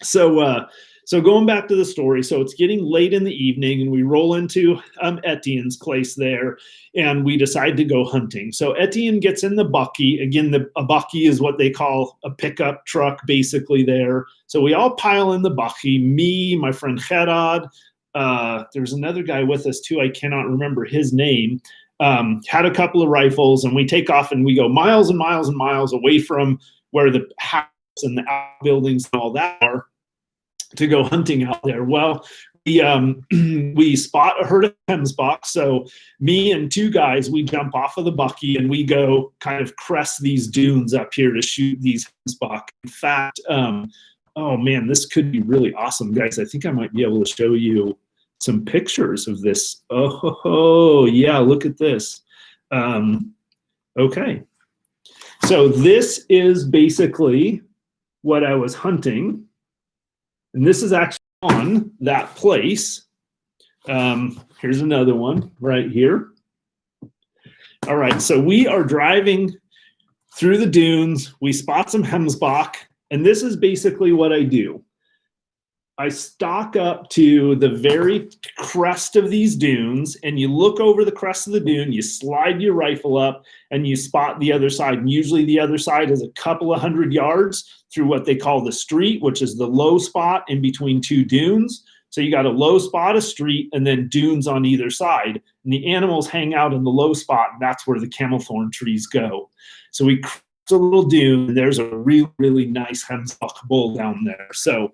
So going back to the story, so it's getting late in the evening, and we roll into Etienne's place there, and we decide to go hunting. So Etienne gets in the bucky. Again, a bucky is what they call a pickup truck, basically there. So we all pile in the bucky. Me, my friend Gerard, there's another guy with us too. I cannot remember his name. Had a couple of rifles, and we take off, and we go miles and miles and miles away from where the house and the outbuildings and all that are, to go hunting out there. Well, we spot a herd of hemsbok. So me and two guys, we jump off of the bucky and we go kind of crest these dunes up here to shoot these hemsbok. In fact, oh man, this could be really awesome, guys. I think I might be able to show you some pictures of this. Oh yeah, look at this. Okay, so this is basically what I was hunting. And this is actually on that place. Here's another one right here. All right, so we are driving through the dunes. We spot some hemsbok, and this is basically what I do. I stalk up to the very crest of these dunes, and you look over the crest of the dune, you slide your rifle up, and you spot the other side. And usually the other side is a couple of 100 yards through what they call the street, which is the low spot in between two dunes. So you got a low spot, a street, and then dunes on either side. And the animals hang out in the low spot, and that's where the camelthorn trees go. So we cross a little dune, and there's a really, really nice hemsbok bull down there. So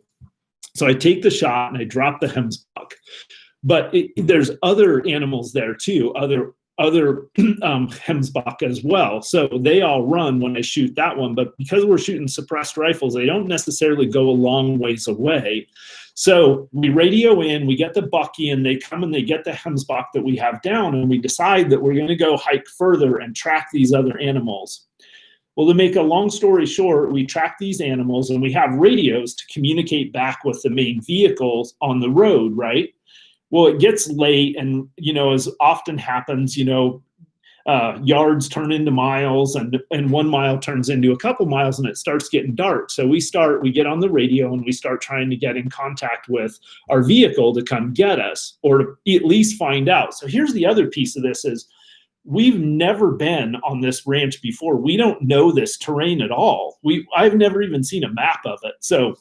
I take the shot and I drop the hemsbok, but there's other animals there too, other hemsbok as well. So they all run when I shoot that one, but because we're shooting suppressed rifles, they don't necessarily go a long ways away. So we radio in, we get the bucky, and they come and they get the hemsbok that we have down, and we decide that we're going to go hike further and track these other animals. Well, to make a long story short, we track these animals, and we have radios to communicate back with the main vehicles on the road, right? Well, it gets late, and, as often happens, yards turn into miles, and 1 mile turns into a couple miles, and it starts getting dark. So we get on the radio, and we start trying to get in contact with our vehicle to come get us, or to at least find out. So here's the other piece of this is, we've never been on this ranch before. We don't know this terrain at all. I've never even seen a map of it. So,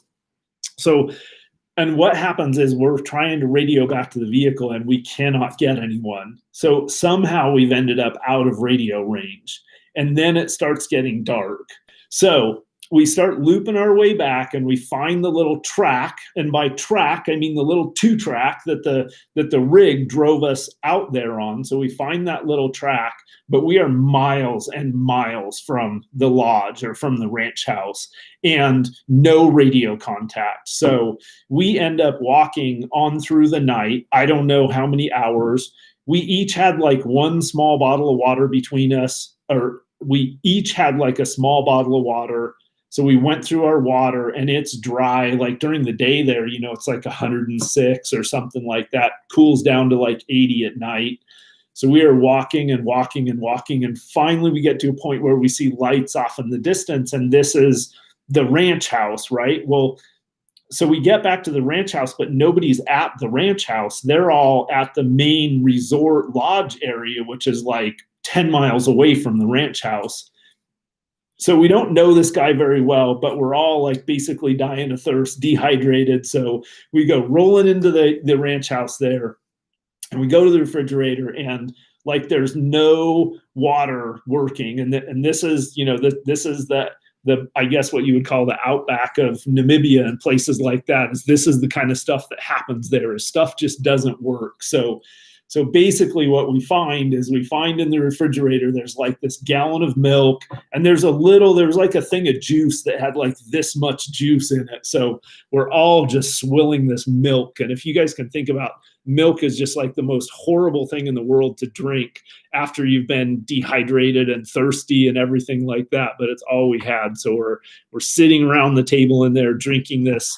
and what happens is we're trying to radio back to the vehicle, and we cannot get anyone. So somehow we've ended up out of radio range, and then it starts getting dark. So we start looping our way back, and we find the little track. And by track, I mean the little 2-track that the rig drove us out there on. So we find that little track, but we are miles and miles from the lodge or from the ranch house, and no radio contact. So we end up walking on through the night. I don't know how many hours. We each had like one small bottle of water between us, or we each had like a small bottle of water. So we went through our water, and it's dry. Like during the day there, it's like 106 or something like that. Cools down to like 80 at night. So we are walking and walking and walking. And finally we get to a point where we see lights off in the distance, and this is the ranch house, right? Well, so we get back to the ranch house, but nobody's at the ranch house. They're all at the main resort lodge area, which is like 10 miles away from the ranch house. So we don't know this guy very well, but we're all like basically dying of thirst, dehydrated. So we go rolling into the ranch house there, and we go to the refrigerator, and like there's no water working. And this is, this is the I guess what you would call the outback of Namibia and places like that. This is the kind of stuff that happens there, is stuff just doesn't work. So basically what we find is in the refrigerator, there's like this gallon of milk, and there's like a thing of juice that had like this much juice in it. So we're all just swilling this milk. And if you guys can think about, milk is just like the most horrible thing in the world to drink after you've been dehydrated and thirsty and everything like that. But it's all we had. So we're sitting around the table in there drinking this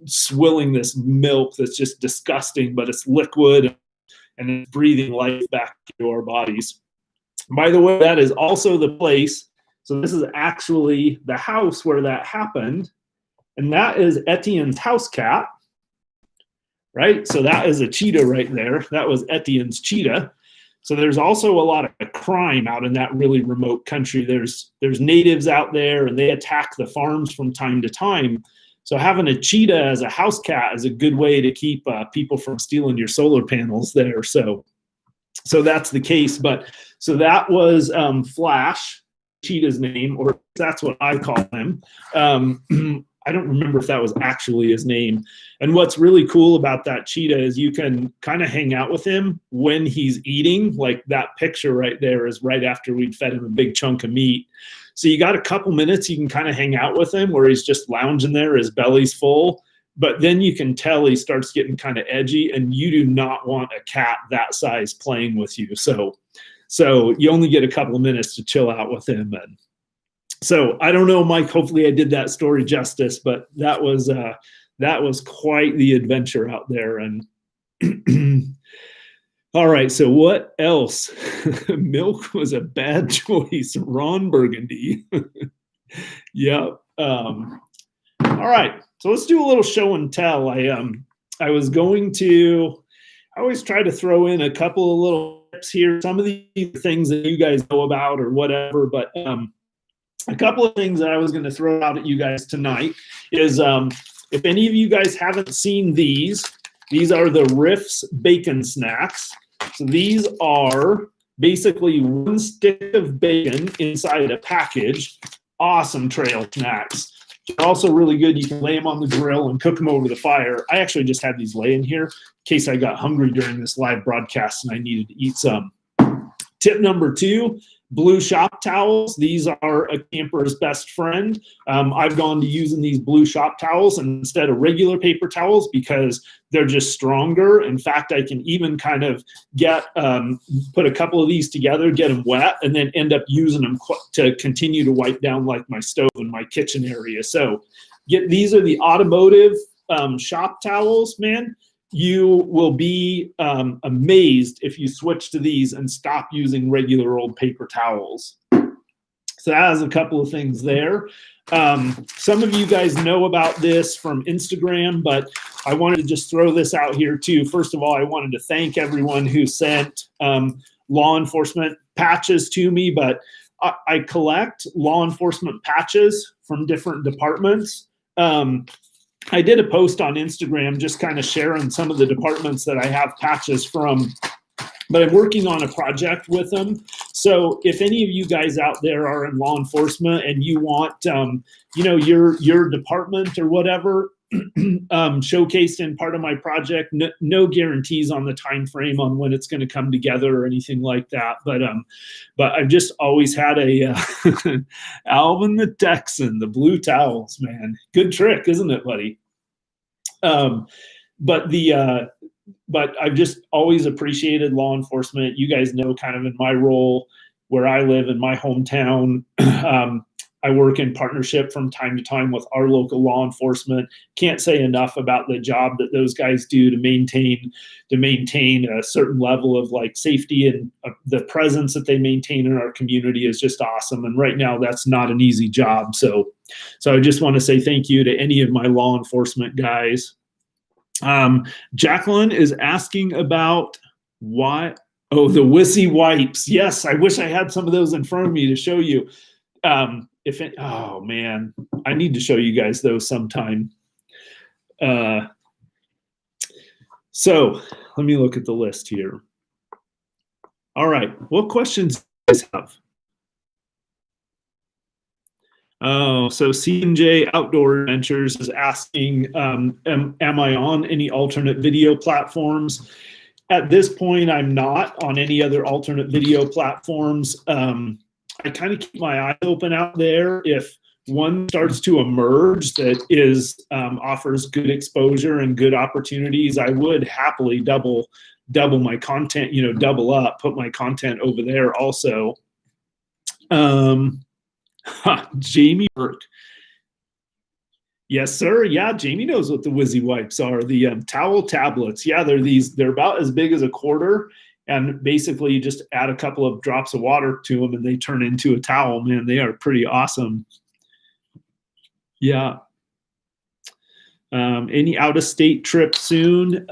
swilling this milk that's just disgusting, but it's liquid and it's breathing life back into our bodies. By the way, that is also the place. So this is actually the house where that happened. And that is Etienne's house cat, right? So that is a cheetah right there. That was Etienne's cheetah. So there's also a lot of crime out in that really remote country. There's natives out there, and they attack the farms from time to time. So having a cheetah as a house cat is a good way to keep people from stealing your solar panels there. So that's the case. But so that was Flash, cheetah's name, or that's what I call him. I don't remember if that was actually his name. And what's really cool about that cheetah is you can kind of hang out with him when he's eating. Like that picture right there is right after we'd fed him a big chunk of meat. So you got a couple minutes you can kind of hang out with him where he's just lounging there, his belly's full. But then you can tell he starts getting kind of edgy, and you do not want a cat that size playing with you. So you only get a couple of minutes to chill out with him. And so I don't know, Mike, hopefully I did that story justice, but that was quite the adventure out there. And all right, so what else? Milk was a bad choice. Ron Burgundy. Yep. All right, so let's do a little show and tell. I always try to throw in a couple of little tips here, some of the things that you guys know about or whatever, but a couple of things that I was going to throw out at you guys tonight is if any of you guys haven't seen these are the Riffs bacon snacks. So these are basically one stick of bacon inside a package. Awesome trail snacks. They're also really good. You can lay them on the grill and cook them over the fire. I actually just had these laying here in case I got hungry during this live broadcast and I needed to eat some. Tip number 2, blue shop towels. These are a camper's best friend. I've gone to using these blue shop towels instead of regular paper towels because they're just stronger. In fact, I can even kind of put a couple of these together, get them wet, and then end up using them to continue to wipe down like my stove and my kitchen area. So these are the automotive shop towels, man. You will be amazed if you switch to these and stop using regular old paper towels. So that has a couple of things there. Some of you guys know about this from Instagram, but I wanted to just throw this out here too. First of all, I wanted to thank everyone who sent law enforcement patches to me, but I collect law enforcement patches from different departments. I did a post on Instagram just kind of sharing some of the departments that I have patches from, but I'm working on a project with them. So if any of you guys out there are in law enforcement and you want, your department or whatever showcased in part of my project, no guarantees on the time frame on when it's going to come together or anything like that. But I've just always had a Alvin the Texan, the blue towels, man. Good trick, isn't it, buddy? But I've just always appreciated law enforcement. You guys know kind of in my role where I live in my hometown, I work in partnership from time to time with our local law enforcement. Can't say enough about the job that those guys do to maintain a certain level of like safety, and the presence that they maintain in our community is just awesome. And right now that's not an easy job. So I just want to say thank you to any of my law enforcement guys. Jacqueline is asking about why. Oh, the Wissy wipes. Yes, I wish I had some of those in front of me to show you. Oh man, I need to show you guys those sometime. So let me look at the list here. All right, what questions do you guys have? Oh, so C&J Outdoor Adventures is asking, am I on any alternate video platforms? At this point, I'm not on any other alternate video platforms. I kind of keep my eyes open out there. If one starts to emerge that offers good exposure and good opportunities, I would happily double my content, double up, put my content over there also. Jamie Burke. Yes, sir. Yeah, Jamie knows what the Whizzy Wipes are. The towel tablets. Yeah, they're about as big as a quarter, and basically you just add a couple of drops of water to them, and they turn into a towel. Man, they are pretty awesome. Yeah. Any out of state trip soon?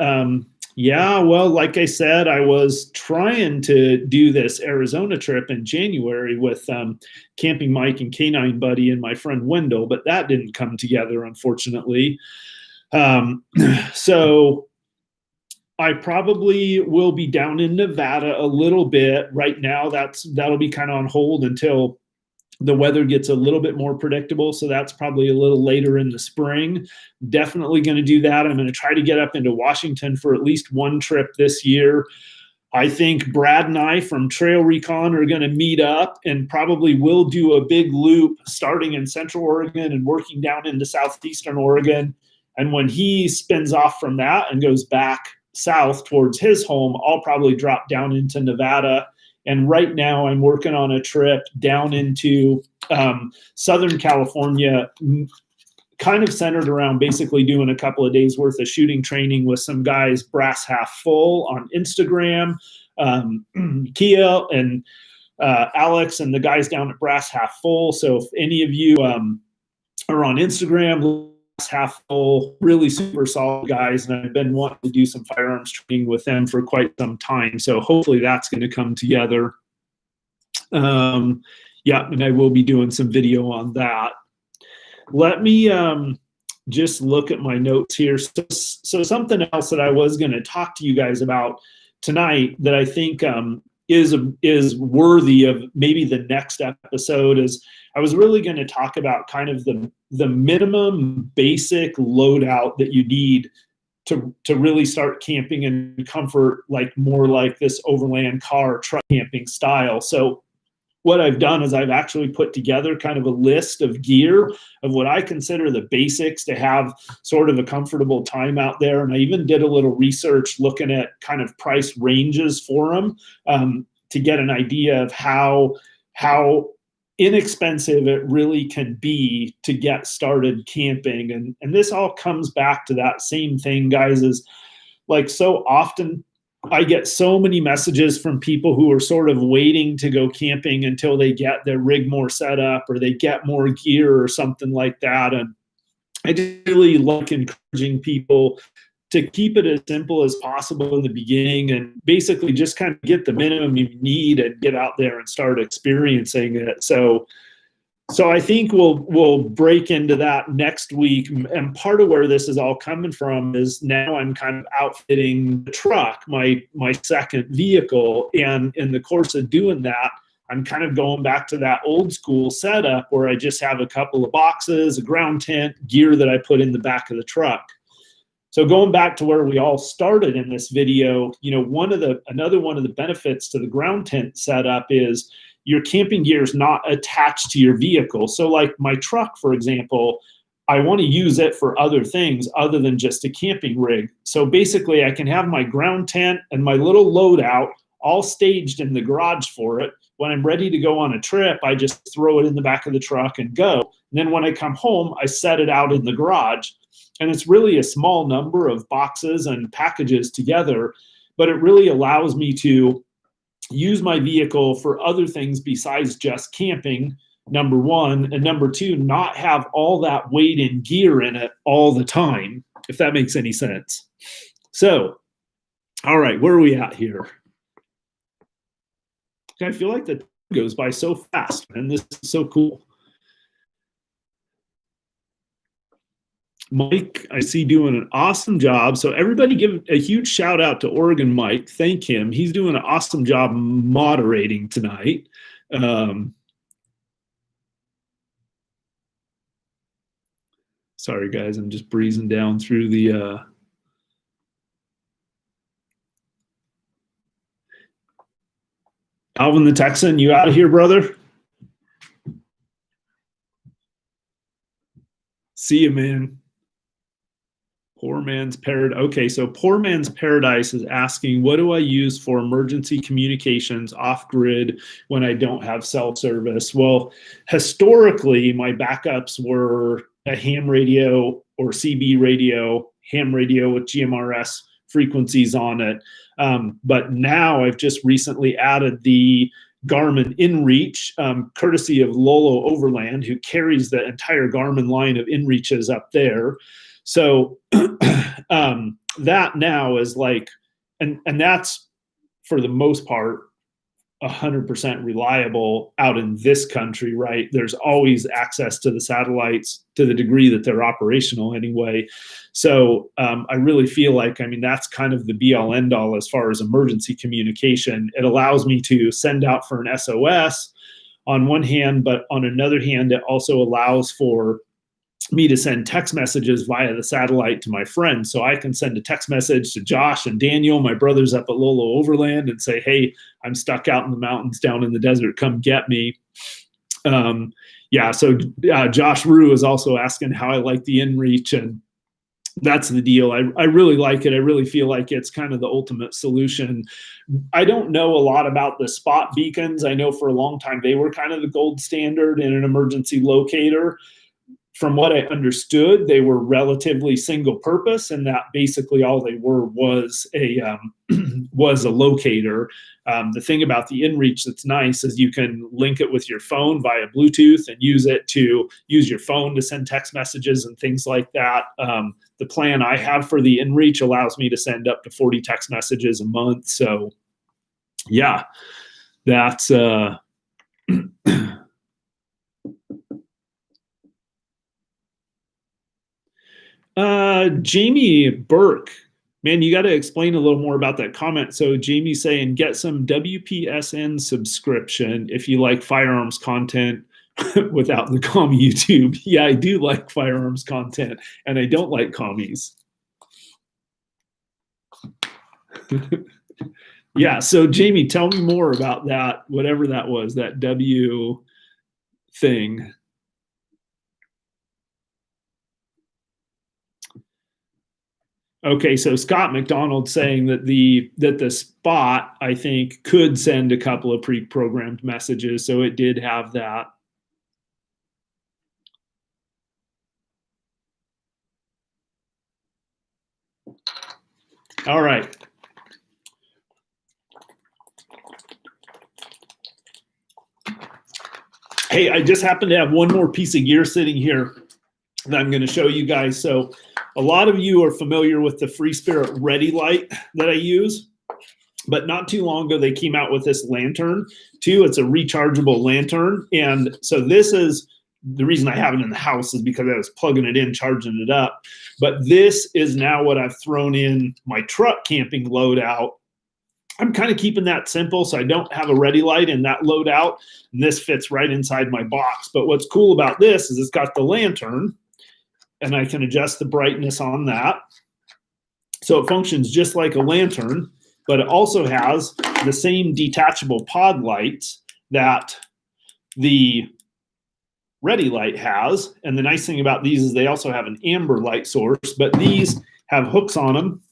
Yeah, well, like I said, I was trying to do this Arizona trip in January with Camping Mike and Canine Buddy and my friend Wendell, but that didn't come together, unfortunately. Um, so I probably will be down in Nevada a little bit. Right now, that'll be kind of on hold until the weather gets a little bit more predictable. So that's probably a little later in the spring. Definitely going to do that. I'm going to try to get up into Washington for at least one trip this year. I think Brad and I from Trail Recon are going to meet up and probably will do a big loop starting in Central Oregon and working down into Southeastern Oregon. And when he spins off from that and goes back south towards his home, I'll probably drop down into Nevada. And right now I'm working on a trip down into Southern California, kind of centered around basically doing a couple of days worth of shooting training with some guys, Brass Half Full on Instagram, Kia and Alex and the guys down at Brass Half Full. So if any of you are on Instagram, Half Full, really super solid guys, and I've been wanting to do some firearms training with them for quite some time. So hopefully that's going to come together. Yeah, and I will be doing some video on that. Let me just look at my notes here. So something else that I was going to talk to you guys about tonight that I think is worthy of maybe the next episode is I was really going to talk about kind of the minimum basic loadout that you need to really start camping in comfort, like more like this overland car truck camping style. So what I've done is I've actually put together kind of a list of gear of what I consider the basics to have sort of a comfortable time out there. And I even did a little research looking at kind of price ranges for them to get an idea of how inexpensive it really can be to get started camping. And this all comes back to that same thing, guys, is like so often I get so many messages from people who are sort of waiting to go camping until they get their rig more set up or they get more gear or something like that. And I just really like encouraging people to keep it as simple as possible in the beginning and basically just kind of get the minimum you need and get out there and start experiencing it. So I think we'll break into that next week. And part of where this is all coming from is now I'm kind of outfitting the truck, my second vehicle. And in the course of doing that, I'm kind of going back to that old school setup where I just have a couple of boxes, a ground tent, gear that I put in the back of the truck. So going back to where we all started in this video, you know, another one of the benefits to the ground tent setup is your camping gear is not attached to your vehicle. So like my truck, for example, I want to use it for other things other than just a camping rig. So basically I can have my ground tent and my little loadout all staged in the garage for it. When I'm ready to go on a trip, I just throw it in the back of the truck and go. And then when I come home, I set it out in the garage. And it's really a small number of boxes and packages together, but it really allows me to use my vehicle for other things besides just camping, number one, and number two, not have all that weight and gear in it all the time, if that makes any sense. So, all right, where are we at here? I feel like the time goes by so fast, and this is so cool. Mike, I see doing an awesome job. So everybody give a huge shout out to Oregon Mike. Thank him. He's doing an awesome job moderating tonight. Sorry, guys. I'm just breezing down through the Alvin the Texan, you out of here, brother? See you, man. Poor Man's Paradise. Okay, so Poor Man's Paradise is asking, what do I use for emergency communications off-grid when I don't have cell service? Well, historically, my backups were a ham radio or CB radio, ham radio with GMRS frequencies on it. But now I've just recently added the Garmin InReach, courtesy of Lolo Overland, who carries the entire Garmin line of InReaches up there. So that now is like, and that's for the most part 100% reliable out in this country, right? There's always access to the satellites to the degree that they're operational anyway. So I really feel like, I mean, that's kind of the be all end all as far as emergency communication. It allows me to send out for an SOS on one hand, but on another hand, it also allows for me to send text messages via the satellite to my friends. So I can send a text message to Josh and Daniel, my brothers up at Lolo Overland, and say, hey, I'm stuck out in the mountains down in the desert. Come get me. Josh Rue is also asking how I like the InReach, and that's the deal. I really like it. I really feel like it's kind of the ultimate solution. I don't know a lot about the spot beacons. I know for a long time they were kind of the gold standard in an emergency locator. From what I understood, they were relatively single purpose, and that basically all they were was a locator. The thing about the InReach that's nice is you can link it with your phone via Bluetooth and use your phone to send text messages and things like that. The plan I have for the InReach allows me to send up to 40 text messages a month. So yeah, that's Jamie Burke, man, you got to explain a little more about that comment. So Jamie's saying, get some WPSN subscription if you like firearms content without the commie YouTube. Yeah, I do like firearms content, and I don't like commies. Yeah, so Jamie, tell me more about that, whatever that was, that W thing. Okay, so Scott McDonald saying that the Spot, I think, could send a couple of pre-programmed messages, so it did have that. All right. Hey, I just happen to have one more piece of gear sitting here that I'm going to show you guys. So a lot of you are familiar with the Free Spirit Ready Light that I use, but not too long ago they came out with this lantern too. It's a rechargeable lantern, and so this is the reason I have it in the house is because I was plugging it in, charging it up. But this is now what I've thrown in my truck camping loadout. I'm kind of keeping that simple, so I don't have a Ready Light in that loadout, and this fits right inside my box. But what's cool about this is it's got the lantern, and I can adjust the brightness on that. So it functions just like a lantern, but it also has the same detachable pod lights that the Ready Light has. And the nice thing about these is they also have an amber light source, but these have hooks on them.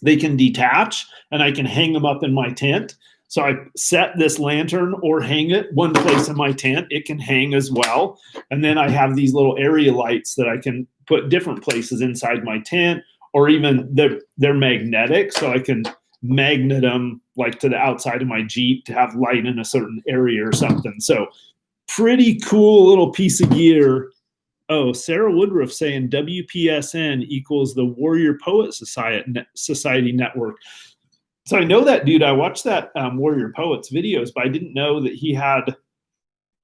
They can detach, and I can hang them up in my tent. So I set this lantern or hang it one place in my tent. It can hang as well. And then I have these little area lights that I can put different places inside my tent, or even they're magnetic. So I can magnet them like to the outside of my Jeep to have light in a certain area or something. So pretty cool little piece of gear. Oh, Sarah Woodruff saying WPSN equals the Warrior Poet Society Network. So I know that dude. I watched that Warrior Poets videos, but I didn't know that he had a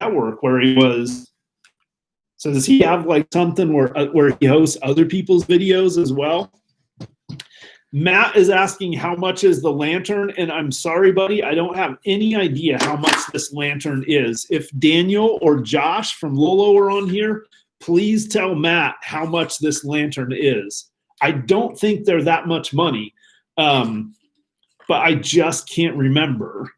network where he was. So does he have like something where he hosts other people's videos as well? Matt is asking how much is the lantern, and I'm sorry, buddy, I don't have any idea how much this lantern is. If Daniel or Josh from Lolo are on here, please tell Matt how much this lantern is. I don't think they're that much money. But I just can't remember.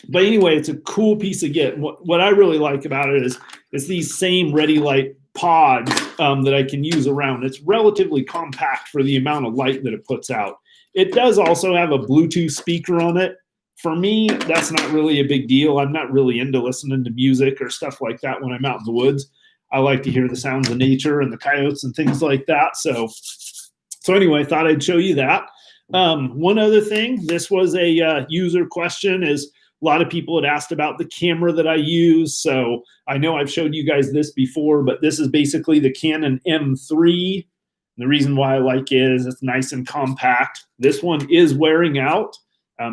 But anyway, it's a cool piece of kit. What I really like about it is these same Ready Light pods that I can use around. It's relatively compact for the amount of light that it puts out. It does also have a Bluetooth speaker on it. For me, that's not really a big deal. I'm not really into listening to music or stuff like that when I'm out in the woods. I like to hear the sounds of nature and the coyotes and things like that. So anyway, I thought I'd show you that. One other thing, this was a user question, is a lot of people had asked about the camera that I use. So I know I've showed you guys this before, but this is basically the Canon M3. The reason why I like it is it's nice and compact. This one is wearing out.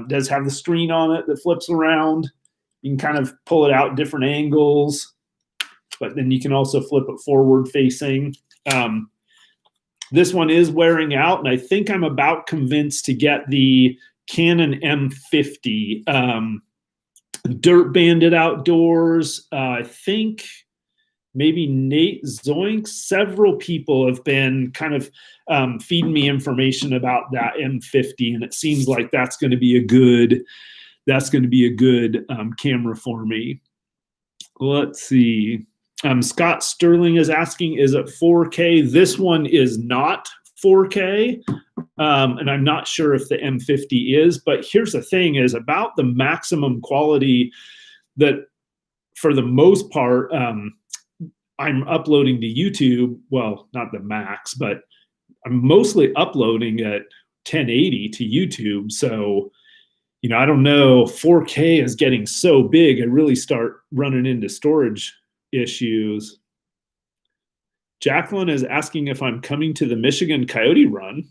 Does have the screen on it that flips around. You can kind of pull it out different angles, but then you can also flip it forward facing. This one is wearing out, and I think I'm about convinced to get the Canon M50 Dirt Bandit Outdoors. I think maybe Nate Zoink. Several people have been kind of feeding me information about that M50, and it seems like that's going to be a good camera for me. Let's see. Scott Sterling is asking, is it 4K? This one is not 4K, and I'm not sure if the M50 is, but here's the thing, is about the maximum quality that, for the most part, I'm uploading to YouTube. Well, not the max, but I'm mostly uploading at 1080 to YouTube. So, I don't know, 4K is getting so big, I really start running into storage issues. Jacqueline is asking if I'm coming to the Michigan Coyote Run.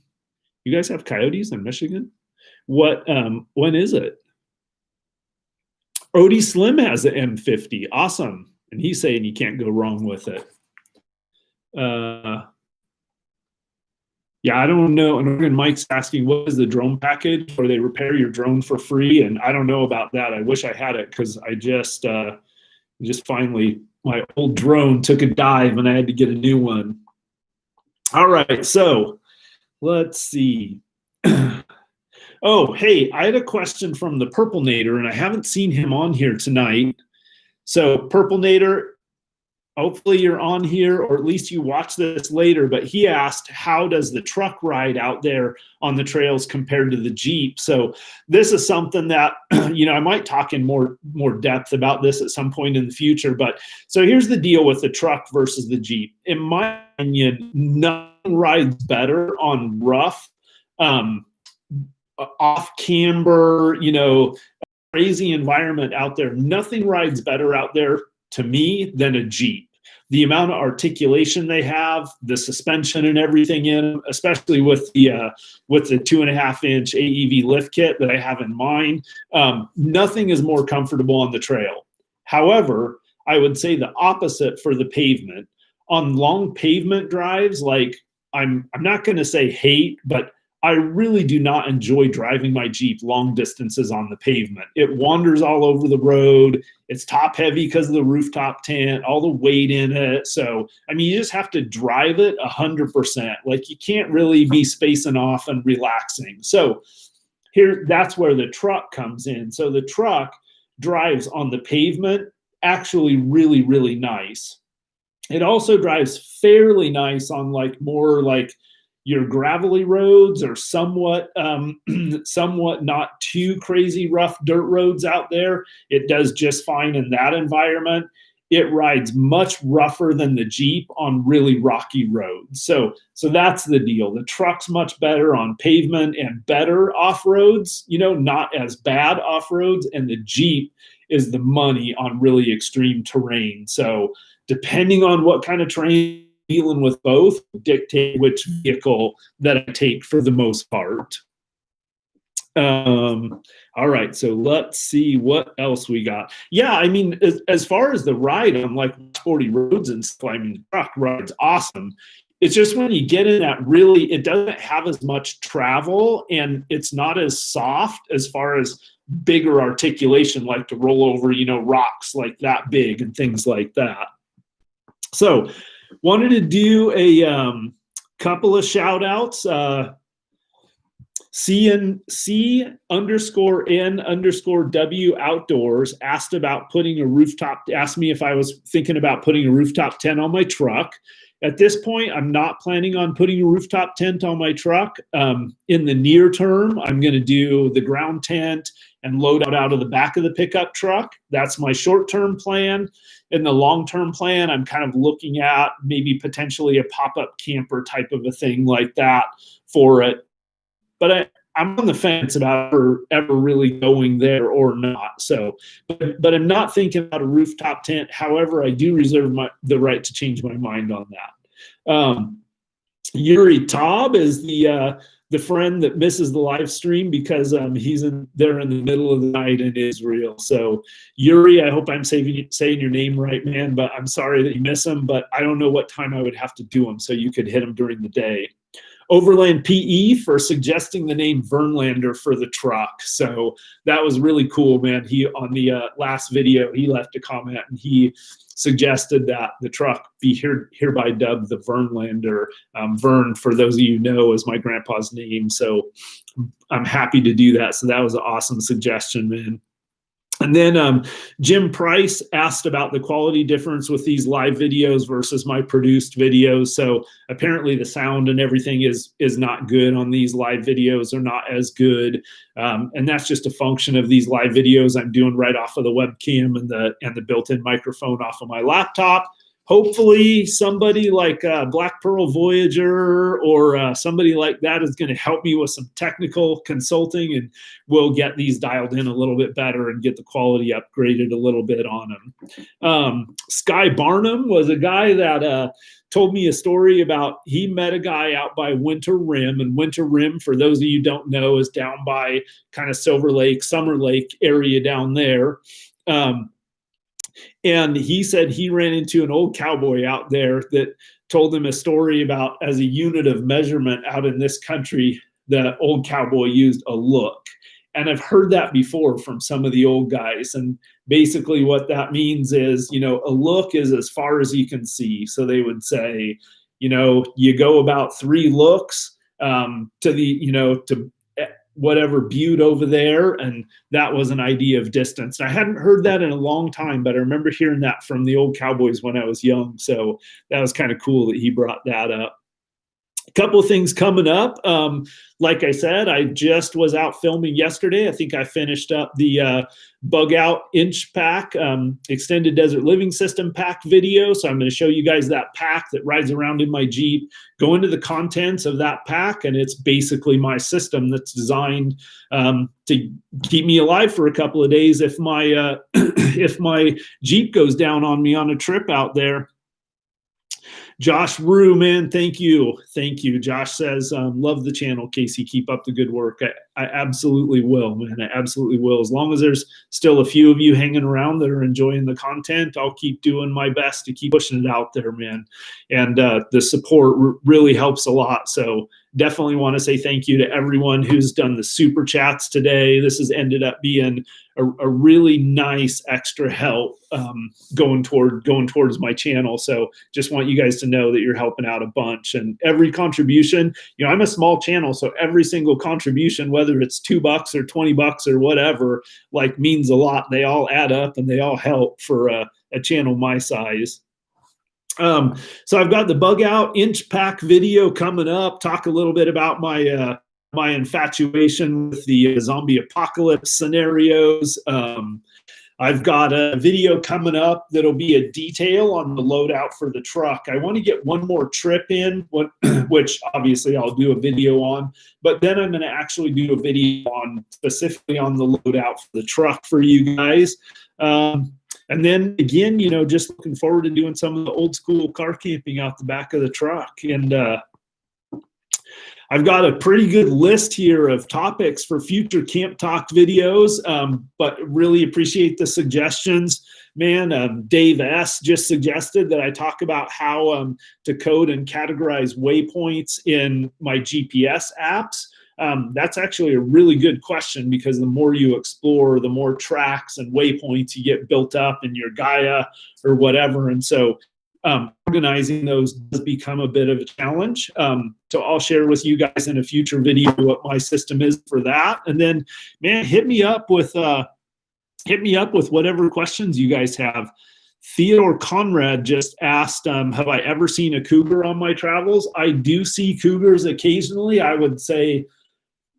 You guys have coyotes in Michigan? When is it? Odie Slim has the M50. Awesome. And he's saying you can't go wrong with it. Yeah, I don't know. And Mike's asking, what is the drone package where they repair your drone for free? And I don't know about that. I wish I had it, because I just finally, my old drone took a dive and I had to get a new one. All right, so let's see. Oh, hey, I had a question from the Purple Nader, and I haven't seen him on here tonight. So Purple Nader, hopefully you're on here, or at least you watch this later, but he asked, how does the truck ride out there on the trails compared to the Jeep? So this is something that, I might talk in more depth about this at some point in the future. But so here's the deal with the truck versus the Jeep. In my opinion, nothing rides better on rough, off camber, crazy environment out there. Nothing rides better out there to me than a Jeep. The amount of articulation they have, the suspension and everything in them, especially with the 2.5-inch AEV lift kit that I have in mine, nothing is more comfortable on the trail. However, I would say the opposite for the pavement. On long pavement drives, like I'm not going to say hate, but I really do not enjoy driving my Jeep long distances on the pavement. It wanders all over the road. It's top heavy because of the rooftop tent, all the weight in it. So, you just have to drive it 100%. Like, you can't really be spacing off and relaxing. So that's where the truck comes in. So the truck drives on the pavement actually really, really nice. It also drives fairly nice on more your gravelly roads, or somewhat not too crazy rough dirt roads out there. It does just fine in that environment. It rides much rougher than the Jeep on really rocky roads. So that's the deal. The truck's much better on pavement and better off roads, not as bad off roads. And the Jeep is the money on really extreme terrain. So depending on what kind of terrain, dealing with both dictate which vehicle that I take for the most part. All right, so let's see what else we got. Yeah, as far as the ride on 40 roads and stuff, the truck ride's awesome. It's just when you get in that, really, it doesn't have as much travel, and it's not as soft as far as bigger articulation, like to roll over, rocks like that big and things like that. So wanted to do a couple of shout outs. C_N_W Outdoors asked me if I was thinking about putting a rooftop tent on my truck. at this point, I'm not planning on putting a rooftop tent on my truck. In the near term, I'm going to do the ground tent and load out of the back of the pickup truck. That's my short-term plan. In the long-term plan, I'm kind of looking at maybe potentially a pop-up camper type of a thing like that for it. But I'm on the fence about ever really going there or not. So, but I'm not thinking about a rooftop tent. However, I do reserve the right to change my mind on that. Yuri Taub is the friend that misses the live stream because he's there in the middle of the night in Israel. So Yuri, I hope I'm saying your name right, man, but I'm sorry that you miss him, but I don't know what time I would have to do him, so you could hit him during the day. Overland PE for suggesting the name Vernlander for the truck. So that was really cool, man. He, on the last video, he left a comment and he suggested that the truck be hereby dubbed the Vernlander. Vern, for those of you who know, is my grandpa's name. So I'm happy to do that. So that was an awesome suggestion, man. And then Jim Price asked about the quality difference with these live videos versus my produced videos. So apparently the sound and everything is not good on these live videos, or not as good. And that's just a function of these live videos I'm doing right off of the webcam and the built-in microphone off of my laptop. Hopefully somebody like Black Pearl Voyager or somebody like that is going to help me with some technical consulting, and we'll get these dialed in a little bit better and get the quality upgraded a little bit on them. Sky Barnum was a guy that told me a story about, he met a guy out by Winter Rim, and Winter Rim, for those of you who don't know, is down by kind of Silver Lake, Summer Lake area down there. And he said he ran into an old cowboy out there that told him a story about, as a unit of measurement out in this country, the old cowboy used a look. And I've heard that before from some of the old guys. And basically what that means is, a look is as far as you can see. So they would say, you go about 3 looks to whatever butte over there, and that was an idea of distance. And I hadn't heard that in a long time, but I remember hearing that from the old cowboys when I was young. So that was kind of cool that he brought that up. A couple of things coming up. Like I said, I just was out filming yesterday. I think I finished up the Bug Out Inch Pack Extended Desert Living System Pack video. So I'm going to show you guys that pack that rides around in my Jeep, go into the contents of that pack, and it's basically my system that's designed to keep me alive for a couple of days if my if my Jeep goes down on me on a trip out there. Josh Rue, man, thank you. Thank you. Josh says, love the channel, Casey. Keep up the good work. I absolutely will, man. I absolutely will. As long as there's still a few of you hanging around that are enjoying the content, I'll keep doing my best to keep pushing it out there, man. And the support really helps a lot. So definitely want to say thank you to everyone who's done the super chats today. This has ended up being a really nice extra help going towards my channel. So just want you guys to know that you're helping out a bunch. And every contribution, I'm a small channel, so every single contribution, whether it's $2 or $20 or whatever, means a lot. They all add up and they all help for a channel my size. So I've got the Bug Out Inch Pack video coming up. Talk a little bit about my my infatuation with the zombie apocalypse scenarios. I've got a video coming up that'll be a detail on the loadout for the truck. I want to get one more trip in, which obviously I'll do a video on, but then I'm going to actually do a video on specifically on the loadout for the truck for you guys. And then again, just looking forward to doing some of the old school car camping out the back of the truck. And I've got a pretty good list here of topics for future Camp Talk videos, but really appreciate the suggestions, man. Dave S. just suggested that I talk about how to code and categorize waypoints in my GPS apps. That's actually a really good question, because the more you explore, the more tracks and waypoints you get built up in your Gaia or whatever. And so organizing those does become a bit of a challenge. So I'll share with you guys in a future video what my system is for that. And then, man, hit me up with whatever questions you guys have. Theodore Conrad just asked, have I ever seen a cougar on my travels? I do see cougars occasionally. I would say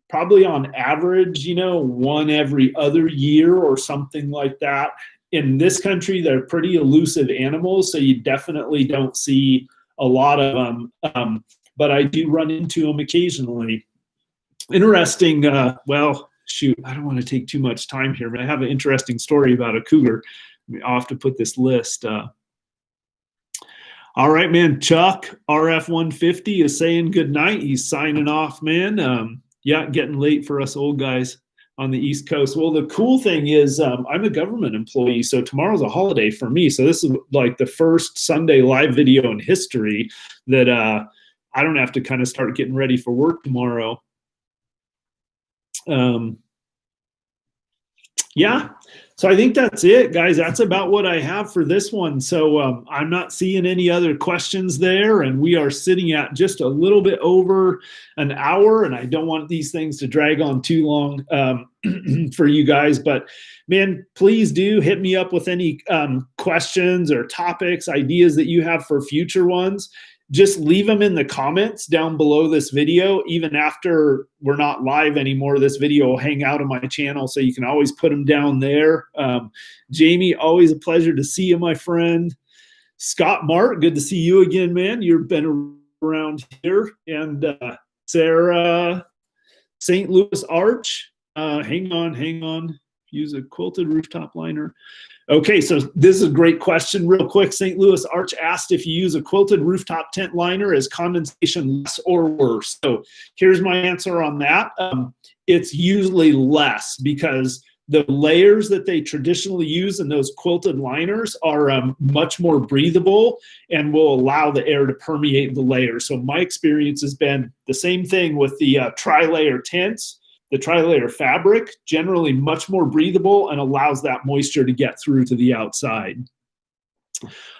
probably on average, one every other year or something like that. In this country, they're pretty elusive animals, so you definitely don't see a lot of them. But I do run into them occasionally. Interesting. Well, shoot, I don't want to take too much time here, but I have an interesting story about a cougar. I'll have to put this list. All right, man. Chuck, RF150 is saying good night. He's signing off, man. Yeah, getting late for us old guys on the East Coast. Well, the cool thing is I'm a government employee, so tomorrow's a holiday for me. So this is like the first Sunday live video in history that I don't have to kind of start getting ready for work tomorrow. Yeah, so I think that's it, guys. That's about what I have for this one. So I'm not seeing any other questions there, and we are sitting at just a little bit over an hour, and I don't want these things to drag on too long for you guys. But man, please do hit me up with any questions or topics, ideas that you have for future ones. Just leave them in the comments down below this video. Even after we're not live anymore, this video will hang out on my channel, so you can always put them down there. Jamie, always a pleasure to see you, my friend. Scott Mark, good to see you again, man. You've been around here. And Sarah, St. Louis Arch, hang on. Use a quilted rooftop liner. Okay, so this is a great question. Real quick, St. Louis Arch asked if you use a quilted rooftop tent liner, is condensation less or worse? So here's my answer on that. It's usually less, because the layers that they traditionally use in those quilted liners are much more breathable and will allow the air to permeate the layers. So my experience has been the same thing with the tri-layer tents. The tri-layer fabric, generally much more breathable and allows that moisture to get through to the outside.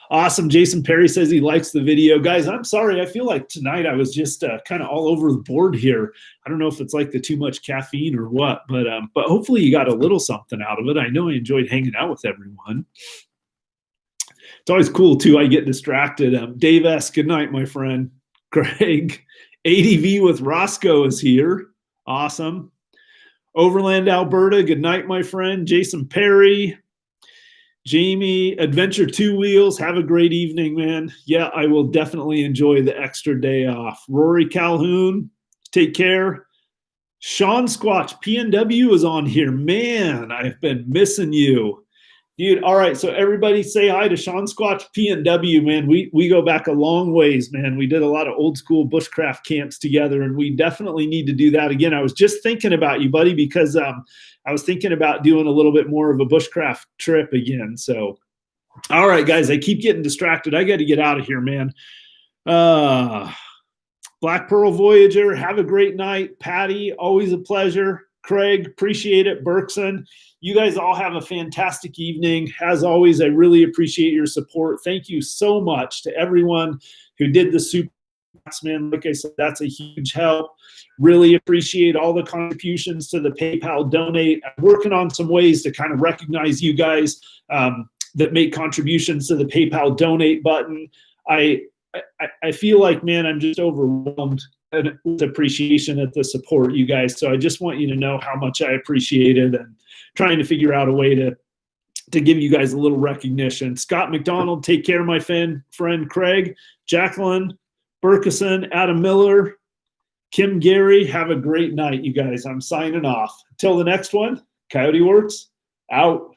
Awesome. Jason Perry says he likes the video. Guys, I'm sorry. I feel like tonight I was just kind of all over the board here. I don't know if it's like the too much caffeine or what, but hopefully you got a little something out of it. I know I enjoyed hanging out with everyone. It's always cool, too. I get distracted. Dave S., good night, my friend. Greg, ADV with Roscoe is here. Awesome. Overland, Alberta, good night, my friend. Jason Perry, Jamie, Adventure Two Wheels, have a great evening, man. Yeah, I will definitely enjoy the extra day off. Rory Calhoun, take care. Sean Squatch, PNW is on here. Man, I've been missing you. Dude, all right, so everybody say hi to Sean Squatch, PNW, man. We go back a long ways, man. We did a lot of old school bushcraft camps together, and we definitely need to do that again. I was just thinking about you, buddy, because I was thinking about doing a little bit more of a bushcraft trip again. So, all right, guys, I keep getting distracted. I got to get out of here, man. Black Pearl Voyager, have a great night. Patty, always a pleasure. Craig, appreciate it. Berkson, you guys all have a fantastic evening. As always, I really appreciate your support. Thank you so much to everyone who did the super chats, man. Like I said, that's a huge help. Really appreciate all the contributions to the PayPal donate. I'm working on some ways to kind of recognize you guys that make contributions to the PayPal donate button. I feel like, man, I'm just overwhelmed with appreciation at the support, you guys. So I just want you to know how much I appreciate it, and trying to figure out a way to give you guys a little recognition. Scott McDonald, take care, my friend Craig. Jacqueline Burkeson, Adam Miller, Kim Gary, have a great night, you guys. I'm signing off. Until the next one, Coyote Works, out.